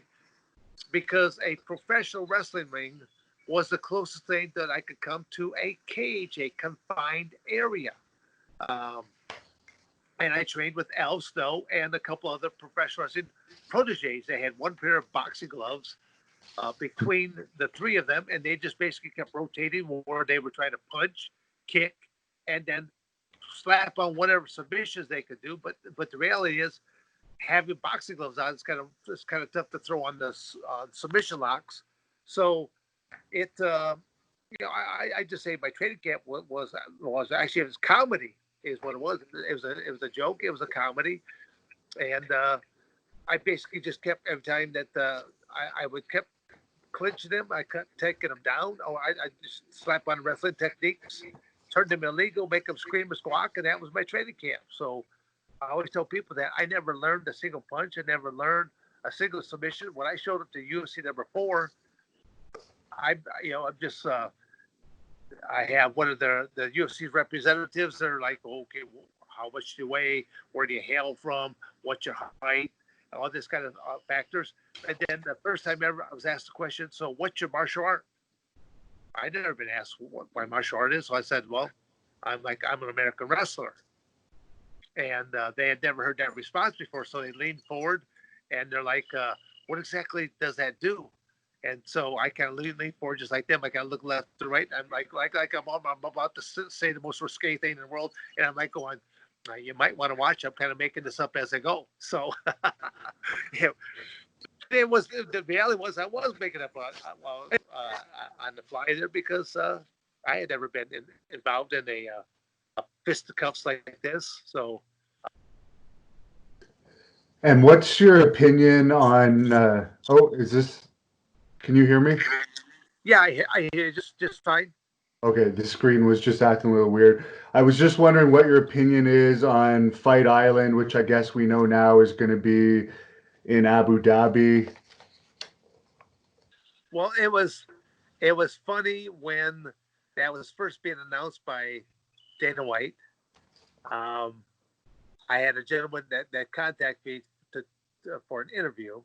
Because a professional wrestling ring was the closest thing that I could come to a cage, a confined area. Um, and I trained with Al Snow and a couple other professional wrestling proteges. They had one pair of boxing gloves between the three of them, and they just basically kept rotating where they were trying to punch, kick, and then slap on whatever submissions they could do. But the reality is, having boxing gloves on is kind of tough to throw on the submission locks. So it I just say my training camp was actually it was comedy is what it was. It was a joke. It was a comedy, and I basically just kept every time that I would kept clinching them, I kept taking them down, or I just slap on wrestling techniques, turn them illegal, make them scream and squawk, and that was my training camp. So I always tell people that I never learned a single punch. I never learned a single submission. When I showed up to UFC number 4, I'm just I have one of the UFC's representatives. They're like, okay, well, how much do you weigh? Where do you hail from? What's your height? All this kind of factors. And then the first time ever, I was asked the question, so what's your martial art? I'd never been asked what my martial art is. So I said, well, I'm an American wrestler. And they had never heard that response before. So they leaned forward and they're like, what exactly does that do? And so I kind of lean forward just like them. I kind of look left to right. I'm like I'm about to say the most risque thing in the world. And I'm like going, you might want to watch. I'm kind of making this up as I go. So yeah, the reality was I was making up on the fly there because I had never been involved in a, fisticuffs like this. So And what's your opinion on? Oh, is this? Can you hear me? Yeah, I hear you just fine. Okay, the screen was just acting a little weird. I was just wondering what your opinion is on Fight Island, which I guess we know now is going to be in Abu Dhabi. Well, it was funny when that was first being announced by Dana White. Um, I had a gentleman that contacted me for an interview,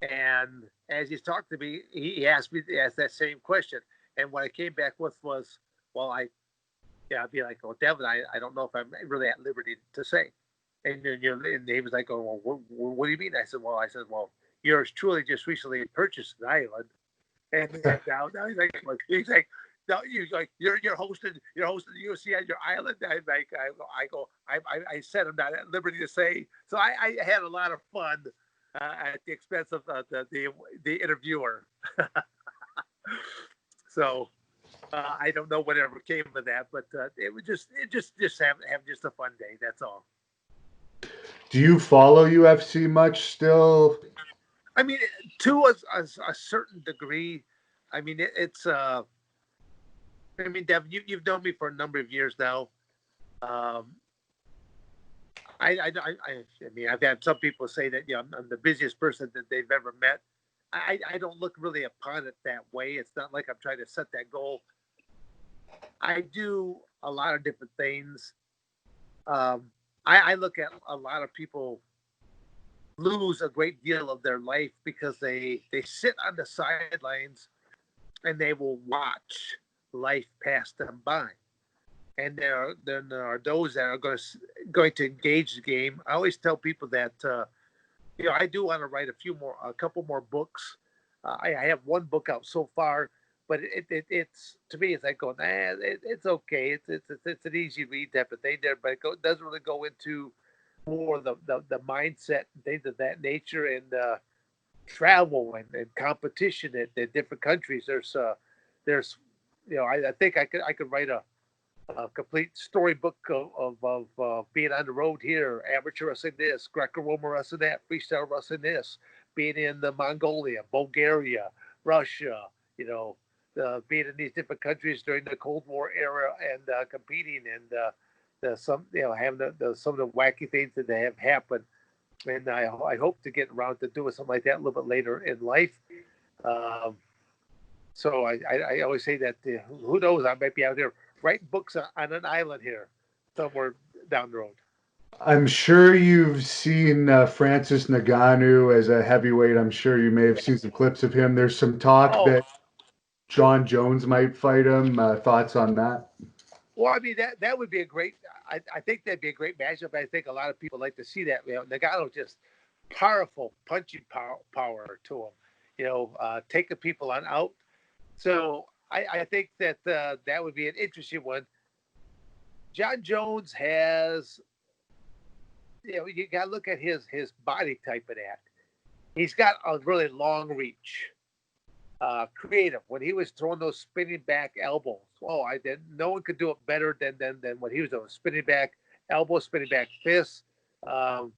and as he talked to me, he asked me to ask that same question. And what I came back with was, well, I'd be like, well, Devin, I don't know if I'm really at liberty to say. And then and he was like, oh, well, what do you mean? I said, well, yours truly just recently purchased an island, and now he's like, no, you're hosting the UFC on your island. I said I'm not at liberty to say. So I had a lot of fun at the expense of the interviewer. So I don't know whatever came of that, but it just have just a fun day. That's all. Do you follow UFC much still? I mean, to a certain degree. I mean, it's. I mean, Devin, you've known me for a number of years now. Um, I mean, I've had some people say that I'm the busiest person that they've ever met. I don't look really upon it that way. It's not like I'm trying to set that goal. I do a lot of different things. Um, I look at a lot of people lose a great deal of their life because they sit on the sidelines and they will watch life pass them by. And there are those that are going to engage the game. I always tell people that I do want to write a couple more books. I have one book out so far, but it's to me it's like going, it's okay. It's an easy read type of thing there, but doesn't really go into more the mindset and things of that nature and travel and competition at different countries. There's I think I could write a complete storybook of being on the road here, amateur wrestling this, Greco-Roman wrestling that, freestyle wrestling this, being in the Mongolia, Bulgaria, Russia, being in these different countries during the Cold War era and competing and having some of the wacky things that have happened. And I hope to get around to doing something like that a little bit later in life. Um, so I always say that who knows, I might be out there writing books on an island here somewhere down the road. I'm sure you've seen Francis Ngannou as a heavyweight. I'm sure you may have Yeah. seen some clips of him. There's some talk Oh, that John Jones might fight him. Thoughts on that? well, I mean that would be a great. I think that'd be a great matchup. I think a lot of people like to see that. Nagano just powerful punching power to him. Taking people on out. So I think that that would be an interesting one. John Jones has, you got to look at his body type of that. He's got a really long reach, creative. When he was throwing those spinning back elbows, I did. No one could do it better than what he was doing. Spinning back elbows, spinning back fists. Um,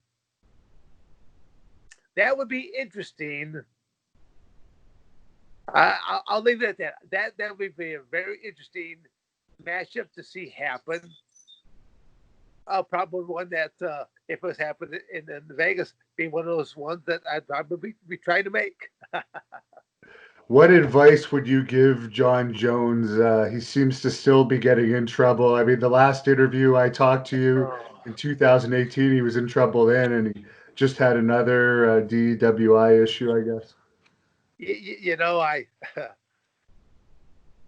that would be interesting. I'll leave it at that. That would be a very interesting matchup to see happen. Probably one that if it was happening in Vegas, be one of those ones that I'd probably be trying to make. What advice would you give John Jones? He seems to still be getting in trouble. I mean, the last interview I talked to you Oh. in 2018, he was in trouble then, and he just had another DWI issue, I guess. I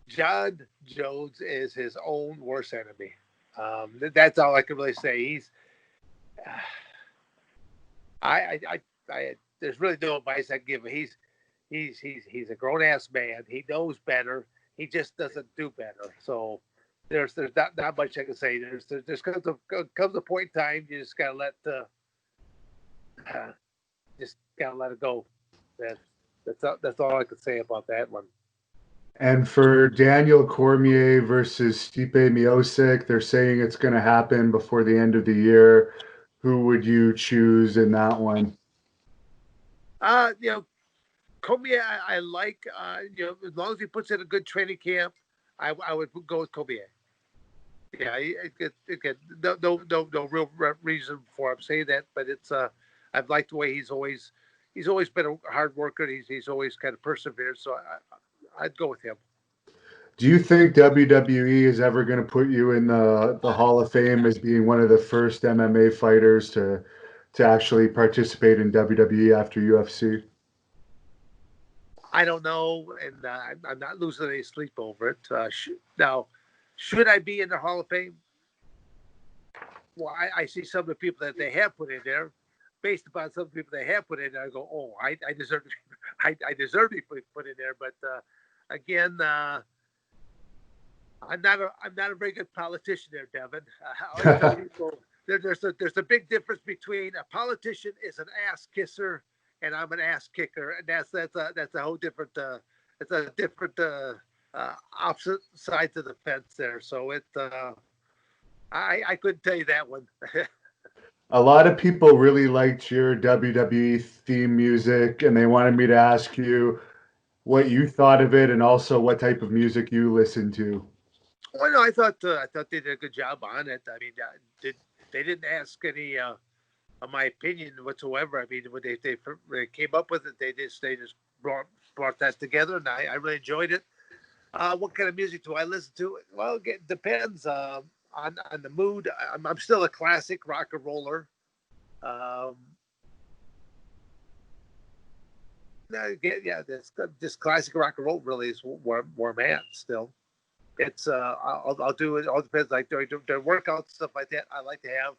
John Jones is his own worst enemy. That's all I can really say. I there's really no advice I can give him. He's a grown ass man. He knows better. He just doesn't do better. So there's not much I can say. There's comes a point in time you just gotta uh, let it go. That that's all I can say about that one. And for Daniel Cormier versus Stipe Miocic, they're saying it's going to happen before the end of the year. Who would you choose in that one? You know, Cormier, I like. You know, as long as he puts in a good training camp, I would go with Cormier. Yeah, no real reason for I'm saying that, but it's I've liked the way he's always been a hard worker. He's always kind of persevered. So I'd go with him. Do you think WWE is ever going to put you in the Hall of Fame as being one of the first MMA fighters to actually participate in WWE after UFC? I don't know, and I'm not losing any sleep over it. Now, should I be in the Hall of Fame? Well, I see some of the people that they have put in there. Based upon some of the people they have put in there, I go, oh, I deserve to be, I deserve to be put in there. But again, I'm not a very good politician there, Devin. I always tell people there's a big difference between a politician is an ass kisser and I'm an ass kicker, and that's a whole different it's a different opposite sides of the fence there. So I couldn't tell you that one. A lot of people really liked your WWE theme music, and they wanted me to ask you what you thought of it and also what type of music you listen to. Well, no, I thought they did a good job on it. I mean, did they didn't ask any of my opinion whatsoever. I mean, when they came up with it, they just brought that together, and I really enjoyed it. What kind of music do I listen to? Well, it depends on the mood. I'm still a classic rock and roller. Um, yeah, this classic rock and roll really is where I'm at still. It's I'll do it. All depends. Like during workouts stuff like that, I like to have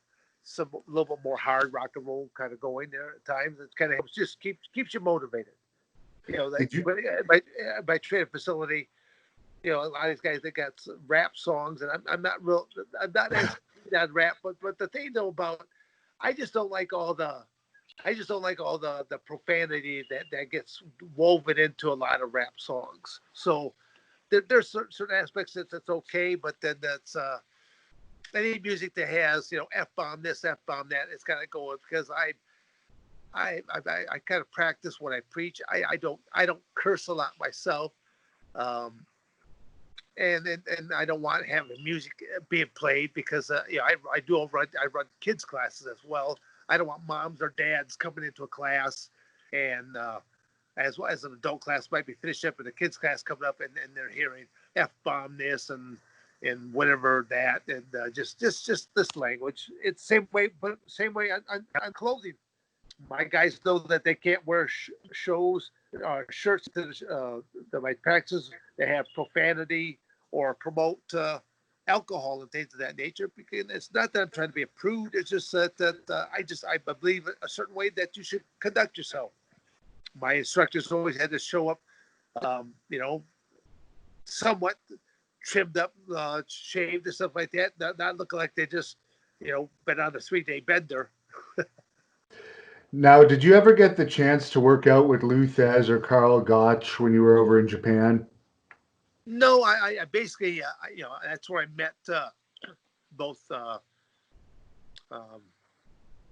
some a little bit more hard rock and roll kind of going there at times. It kind of helps, just keeps you motivated. You know, like Did you my training facility, you know, a lot of these guys they got rap songs, and I'm not as keen on rap, but the thing though about I just don't like all the I just don't like all the profanity that gets woven into a lot of rap songs. So there's certain aspects that's okay, but then that's any music that has f bomb this, f bomb that, it's kind of going because I kind of practice what I preach. I don't curse a lot myself, um, and I don't want having music being played because I run kids classes as well. I don't want moms or dads coming into a class and as well as an adult class might be finished up and the kids class coming up and they're hearing f bomb this and whatever that and just this language. It's same way, but same way on clothing. My guys know that they can't wear shows shirts to my practices that have profanity or promote alcohol and things of that nature. Because it's not that I'm trying to be a prude. It's just that I believe a certain way that you should conduct yourself. My instructors always had to show up, you know, somewhat trimmed up, shaved and stuff like that, not looking like they just, been on a 3-day bender. Now, did you ever get the chance to work out with Lou Thez or Carl Gotch when you were over in Japan? No, I basically, that's where I met both, um,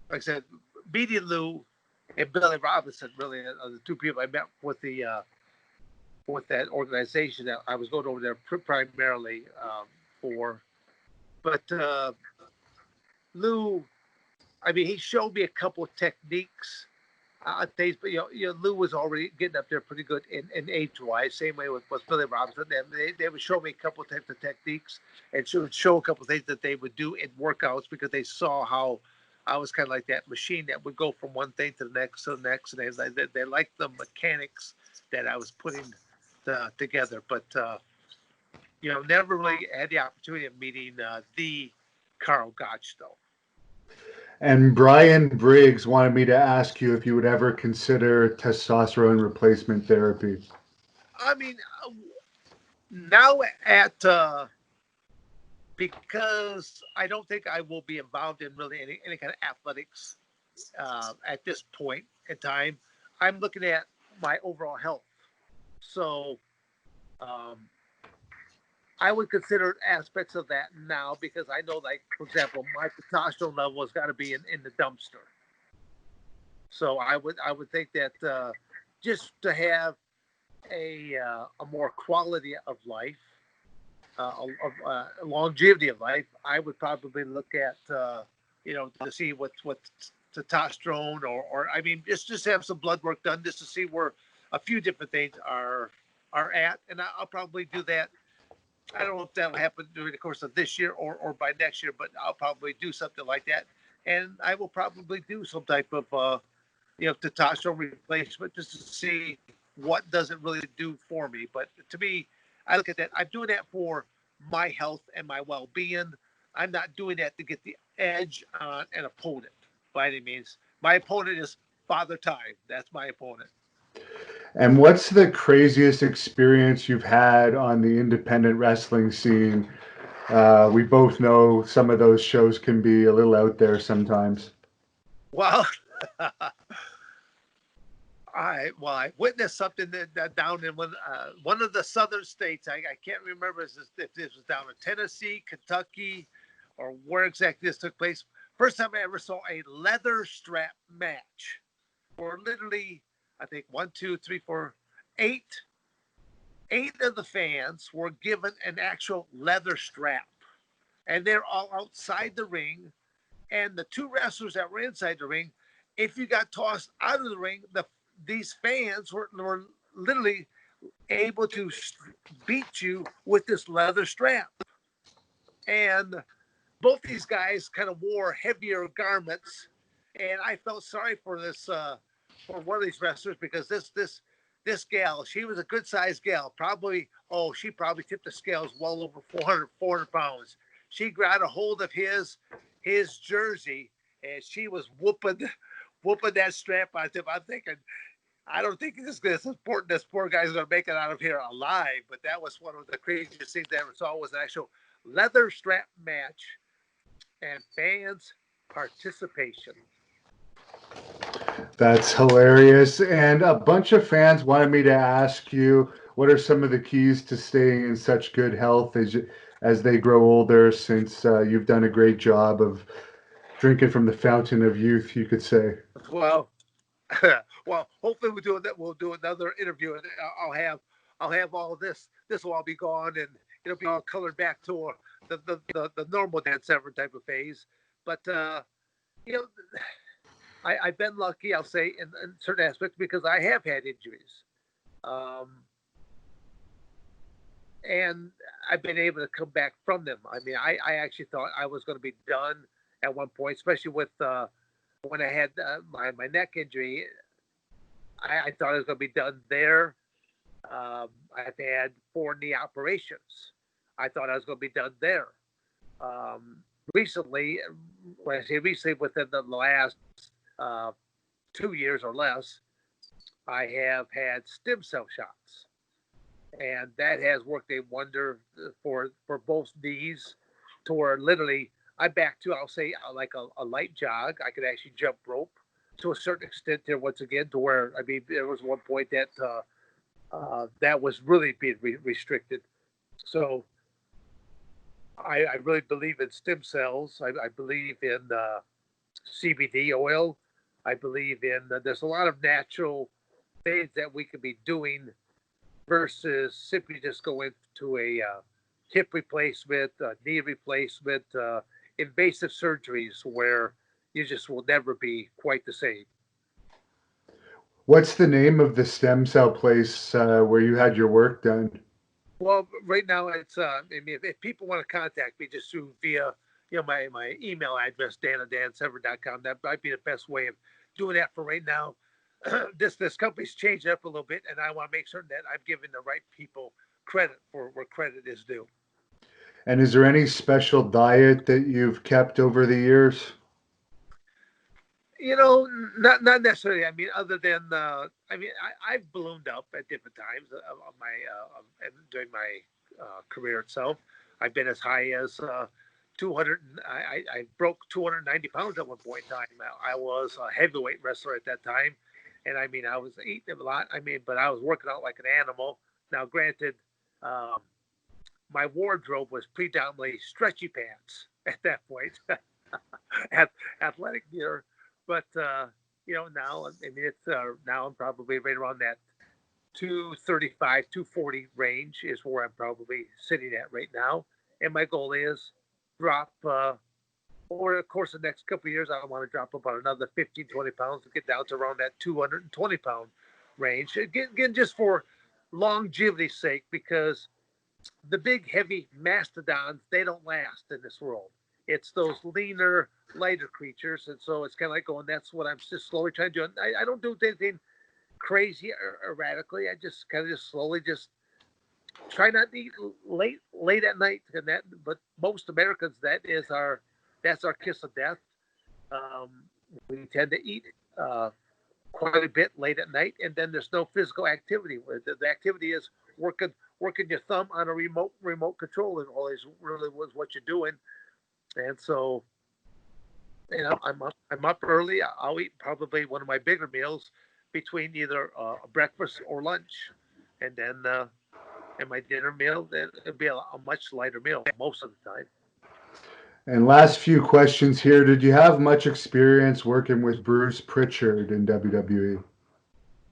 like I said, Beatty Lou and Billy Robinson. Really, are the two people I met with that organization that I was going over there primarily for. But Lou, I mean, he showed me a couple of techniques. Things, but Lou was already getting up there pretty good in age wise. Same way with Billy Robinson. They would show me a couple of types of techniques and show a couple of things that they would do in workouts because they saw how I was kind of like that machine that would go from one thing to the next to the next, and they liked the mechanics that I was putting together. But never really had the opportunity of meeting the Carl Gotch though. And Brian Briggs wanted me to ask you if you would ever consider testosterone replacement therapy. I mean, now at because I don't think I will be involved in really any kind of athletics at this point in time. I'm looking at my overall health. So, um, I would consider aspects of that now because I know, like for example, my testosterone level has got to be in the dumpster. So I would think that just to have a more quality of life, longevity of life, I would probably look at to see what testosterone or I mean just have some blood work done just to see where a few different things are at, and I'll probably do that. I don't know if that'll happen during the course of this year or by next year, but I'll probably do something like that, and I will probably do some type of testosterone replacement just to see what does it really do for me. But to me, I look at that. I'm doing that for my health and my well-being. I'm not doing that to get the edge on an opponent by any means. My opponent is Father Time. That's my opponent. And what's the craziest experience you've had on the independent wrestling scene? We both know some of those shows can be a little out there sometimes. Well, I witnessed something that down in one of the southern states. I can't remember if this was down in Tennessee, Kentucky, or where exactly this took place. First time I ever saw a leather strap match where literally, I think one, two, three, four, eight, eight of the fans were given an actual leather strap, and they're all outside the ring. And the two wrestlers that were inside the ring, if you got tossed out of the ring, these fans were literally able to beat you with this leather strap. And both these guys kind of wore heavier garments, and I felt sorry for this for one of these wrestlers because this gal, she was a good sized gal, probably she probably tipped the scales well over 400 pounds. She grabbed a hold of his jersey and she was whooping that strap on him. I'm thinking, I don't think this important. This poor guy's going to make it out of here alive. But that was one of the craziest things I ever saw was an actual leather strap match and fans participation. That's hilarious. And a bunch of fans wanted me to ask you, what are some of the keys to staying in such good health as they grow older, since you've done a great job of drinking from the fountain of youth, you could say. Well, well, hopefully we do that. We'll do another interview, and I'll have all this. This will all be gone, and it'll be all colored back to the normal Dan Severn type of phase. But you know, I've been lucky, I'll say, in certain aspects because I have had injuries. Um, and I've been able to come back from them. I mean, I actually thought I was going to be done at one point, especially with when I had my neck injury. I thought I was going to be done there. I've had 4 knee operations. I thought I was going to be done there. Recently, when I say recently, within the last 2 years or less, I have had stem cell shots, and that has worked a wonder for both knees. To where literally I back to, I'll say, like a light jog. I could actually jump rope to a certain extent there once again. To where I mean, there was one point that that was really being restricted. So I really believe in stem cells. I believe in CBD oil. I believe in there's a lot of natural things that we could be doing versus simply just going to a hip replacement, knee replacement, invasive surgeries where you just will never be quite the same. What's the name of the stem cell place where you had your work done? Well, right now it's I mean, if people want to contact me just through via my email address dan@dansever.com, that might be the best way of doing that for right now. This company's changed up a little bit, and I want to make certain that I'm giving the right people credit for where credit is due. And is there any special diet that you've kept over the years? Not necessarily. I mean, other than I mean, I've ballooned up at different times of my during my career itself. I've been as high as 200. I broke 290 pounds at one point in time. I was a heavyweight wrestler at that time, and I mean, I was eating a lot. I mean, but I was working out like an animal. Now, granted, um, my wardrobe was predominantly stretchy pants at that point, athletic gear. But now I mean it's now I'm probably right around that 235, 240 range is where I'm probably sitting at right now. And my goal is drop over the course of the next couple of years, I want to drop about another 15, 20 pounds to get down to around that 220-pound range. Again, just for longevity's sake, because the big, heavy mastodons, they don't last in this world. It's those leaner, lighter creatures. And so it's kind of like going, that's what I'm just slowly trying to do. I don't do anything crazy or erratically. I just kind of just slowly just try not to eat late at night. And that, but most Americans, that's our kiss of death. Um, we tend to eat uh, quite a bit late at night, and then there's no physical activity. The activity is working your thumb on a remote control, and always really was what you're doing. And so, I'm up early. I'll eat probably one of my bigger meals between either breakfast or lunch, and then and my dinner meal, then it'll be a much lighter meal most of the time. And last few questions here. Did you have much experience working with Bruce Pritchard in WWE?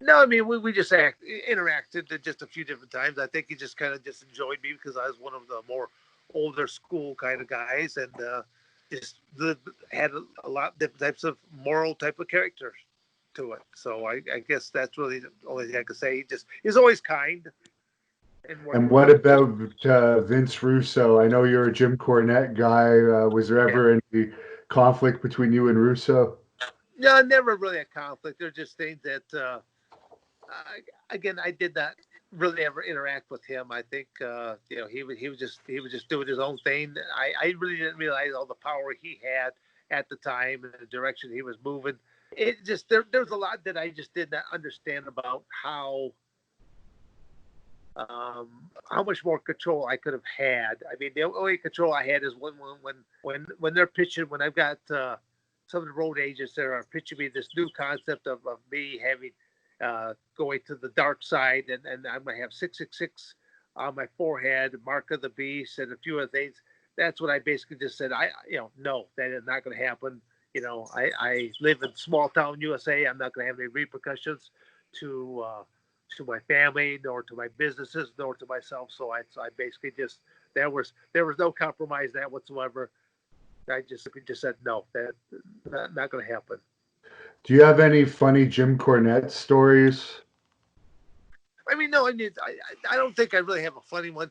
No, I mean we just interacted just a few different times. I think he just kind of just enjoyed me because I was one of the more older school kind of guys, and just had a lot of different types of moral type of characters to it. So I guess that's really the only thing I could say. He's always kind and And whatnot. what about Vince Russo? I know you're a Jim Cornette guy. Was there Yeah. ever any conflict between you and Russo? No, never really a conflict. They're just things that again, I did not really ever interact with him. I think he was just doing his own thing. I really didn't realize all the power he had at the time and the direction he was moving. It just there's a lot that I just did not understand about how much more control I could have had. I mean, the only control I had is when they're pitching. When I've got some of the road agents that are pitching me this new concept of me having going to the dark side, and I'm gonna have 666 on my forehead, mark of the beast, and a few other things. That's what I basically just said. No, that is not going to happen. I live in small town USA. I'm not going to have any repercussions to to my family, nor to my businesses, nor to myself. So I basically just there was no compromise that whatsoever. I just said no, that not going to happen. Do you have any funny Jim Cornette stories? I mean, no, I don't think I really have a funny one.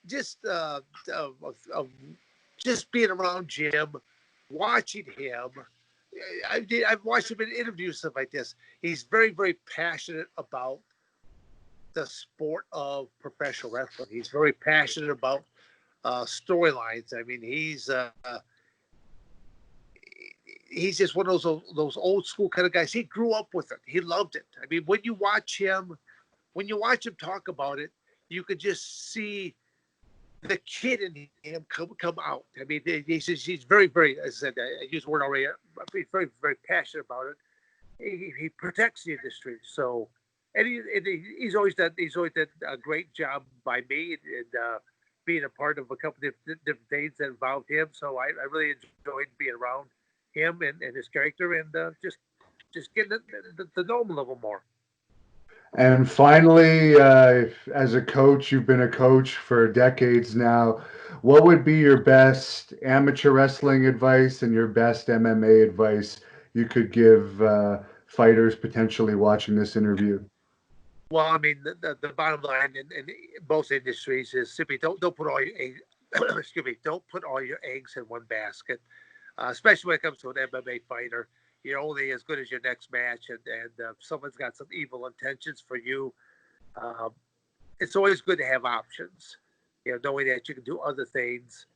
Just just being around Jim, watching him. I've watched him in interviews stuff like this. He's very passionate about the sport of professional wrestling. He's very passionate about storylines. I mean, he's just one of those old school kind of guys. He grew up with it. He loved it. I mean, when you watch him talk about it, you could just see the kid in him come out. I mean, he's very. As I said, I used the word already. He's very passionate about it. He protects the industry. So, he's always done a great job by me and being a part of a couple of different things that involved him. So I really enjoyed being around him and his character, and just getting to know him a little more. And finally, as a coach, you've been a coach for decades now. What would be your best amateur wrestling advice and your best MMA advice you could give fighters potentially watching this interview? Well, I mean, the bottom line in both industries is simply don't put all your eggs, excuse me, don't put all your eggs in one basket. Especially when it comes to an MMA fighter. You're only as good as your next match, and if someone's got some evil intentions for you, um, it's always good to have options. Knowing that you can do other things.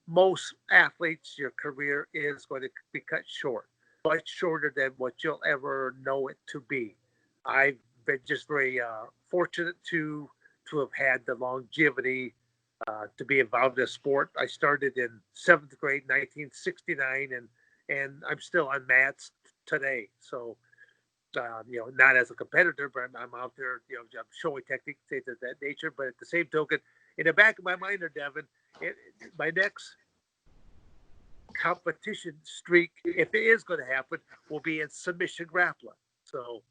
Most athletes, your career is going to be cut short, much shorter than what you'll ever know it to be. I've been just very fortunate to have had the longevity to be involved in a sport. I started in seventh grade, 1969, and I'm still on mats today. So not as a competitor, but I'm out there, I'm showing techniques, things of that nature. But at the same token, in the back of my mind, there, Devin, my next competition streak, if it is going to happen, will be in submission grappling. So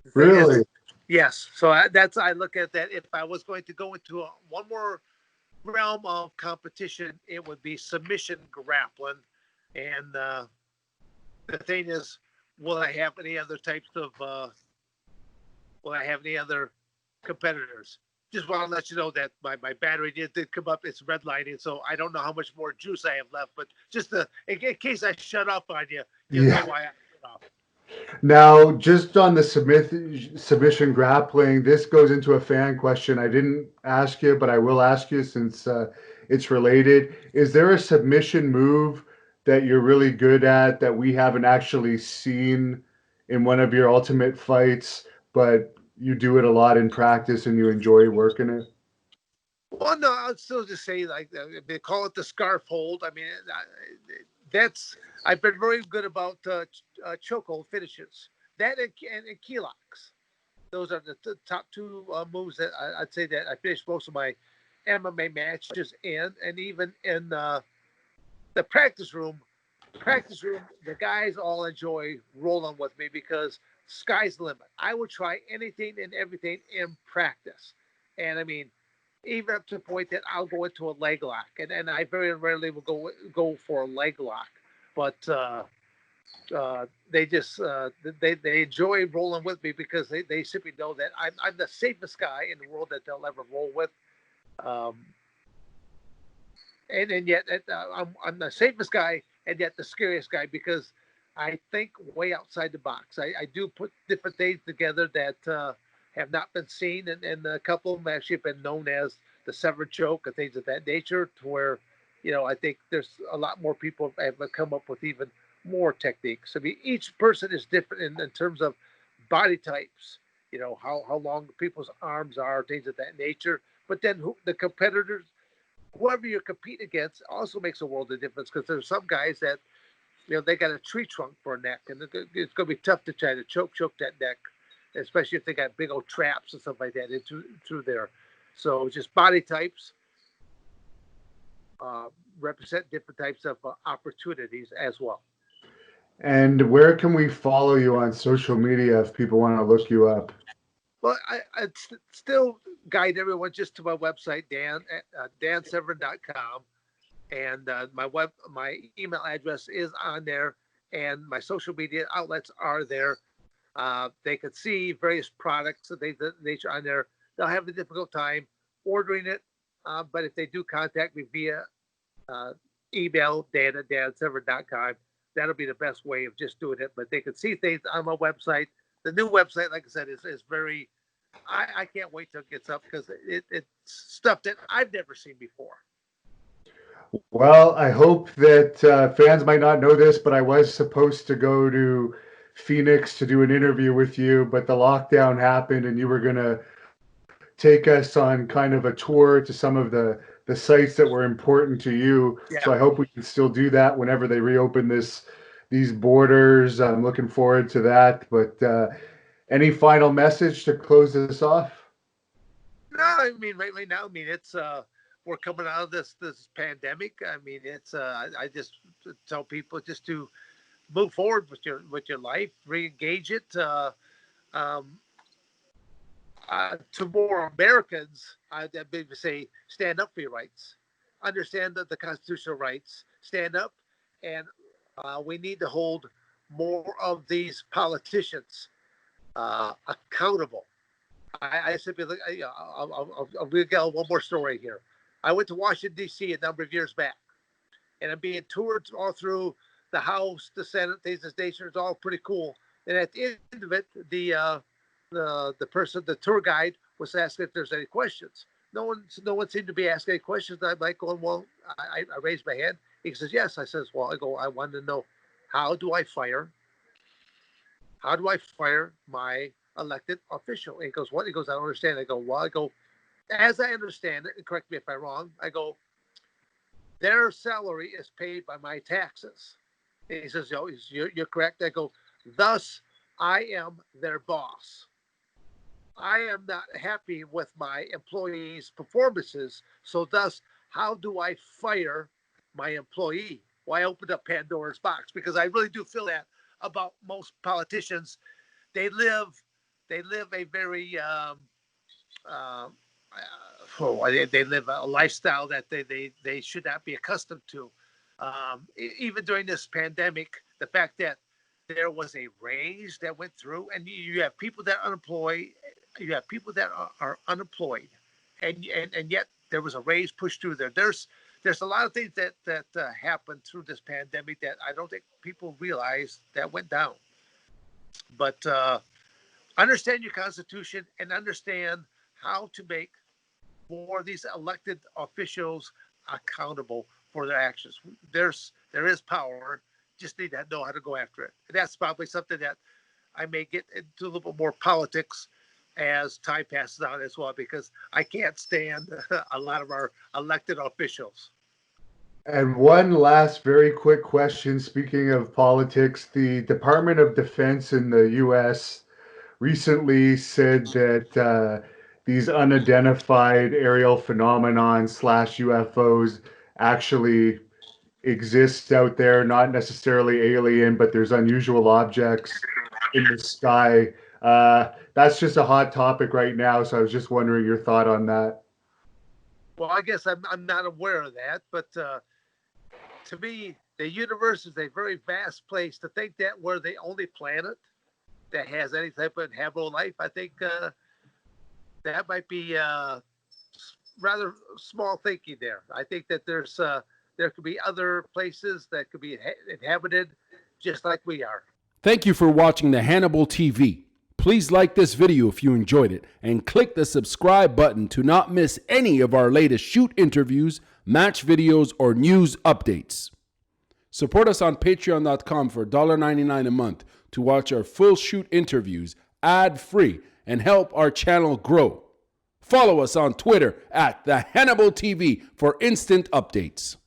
the thing is, Really? yes. So that's I look at that. If I was going to go into one more realm of competition, it would be submission grappling. And the thing is, will I have any other types of? Will I have any other competitors? Just want to let you know that my battery did come up. It's redlining, so I don't know how much more juice I have left. But just in case I shut off on you, you'll know Yeah. why I shut off. Now, just on the submission grappling, this goes into a fan question. I didn't ask you, but I will ask you since it's related. Is there a submission move that you're really good at that we haven't actually seen in one of your ultimate fights, but you do it a lot in practice and you enjoy working it? Well, no, I'll still just say like they call it the scarf hold. I mean, that's I've been very good about chokehold finishes. That and key locks. Those are the top two moves that I'd say that I finished most of my MMA matches in, and even in the practice room. Practice room, the guys all enjoy rolling with me because sky's the limit. I will try anything and everything in practice, and I mean, even up to the point that I'll go into a leg lock, and I very rarely will go for a leg lock, but they just they enjoy rolling with me because they simply know that I'm the safest guy in the world that they'll ever roll with. Um, and yet I'm the safest guy and yet the scariest guy because I think way outside the box. I do put different things together that have not been seen, and a couple of them actually have been known as the Severn choke and things of that nature. To where, I think there's a lot more people have come up with even more techniques. I mean, each person is different in terms of body types. How long people's arms are, things of that nature. But then the competitors, whoever you're competing against, also makes a world of difference because there's some guys that they got a tree trunk for a neck, and it's going to be tough to try to choke that neck, especially if they got big old traps and stuff like that into through there. So just body types uh, represent different types of opportunities as well. And where can we follow you on social media if people want to look you up? Well, I still guide everyone just to my website, dansevern.com. And my email address is on there, and my social media outlets are there. They can see various products that they on there. They'll have a difficult time ordering it, but if they do contact me via uh, email, dan@dansevern.com, that'll be the best way of just doing it. But they can see things on my website. The new website, like I said, is very. I can't wait till it gets up because it's stuff that I've never seen before. Well, I hope that fans might not know this, but I was supposed to go to Phoenix to do an interview with you, but the lockdown happened and you were going to take us on kind of a tour to some of the sites that were important to you. Yeah. So I hope we can still do that whenever they reopen these borders. I'm looking forward to that. But any final message to close this off? No, I mean right now. I mean it's we're coming out of this pandemic. I mean it's I just tell people just to move forward with your life, re-engage it. Um, to more Americans, I'd maybe say stand up for your rights, understand the constitutional rights, stand up, and we need to hold more of these politicians accountable. I simply look. I'll get one more story here. I went to Washington D.C. a number of years back, and I'm being toured all through the House, the Senate, things of this nature. It's all pretty cool. And at the end of it, the person, the tour guide, was asking if there's any questions. No one seemed to be asking any questions. I'm like going, well, I raised my hand. He says yes. I says, well, I wanted to know how do I fire my elected official? And he goes, what? He goes, I don't understand. I go, well, as I understand it, and correct me if I'm wrong, I go, their salary is paid by my taxes. And he says, oh, you're correct. I go, thus, I am their boss. I am not happy with my employees' performances. So, thus, how do I fire my employee? Well, I opened up Pandora's box because I really do feel that about most politicians. They live, they live a very um, they live a lifestyle that they should not be accustomed to. Even during this pandemic, the fact that there was a raise that went through, and you have people that are unemployed, you have people that are unemployed, and yet there was a raise pushed through there. There's a lot of things that happened through this pandemic that I don't think people realize that went down. But understand your constitution and understand how to make more of these elected officials accountable for their actions. There is power, just need to know how to go after it. And that's probably something that I may get into a little bit more politics as time passes on as well, because I can't stand a lot of our elected officials. And one last very quick question. Speaking of politics, the Department of Defense in the US recently said that these unidentified aerial phenomenon slash UFOs actually exist out there, not necessarily alien, but there's unusual objects in the sky. That's just a hot topic right now, so I was just wondering your thought on that. Well, I guess I'm not aware of that, but to me, the universe is a very vast place. To think that we're the only planet that has any type of habitable life, I think that might be rather small thinking there. I think that there could be other places that could be inhabited just like we are. Thank you for watching the Hannibal TV. Please like this video if you enjoyed it and click the subscribe button to not miss any of our latest shoot interviews, match videos, or news updates. Support us on patreon.com for $1.99 a month to watch our full shoot interviews ad-free and help our channel grow. Follow us on Twitter at the Hannibal TV for instant updates.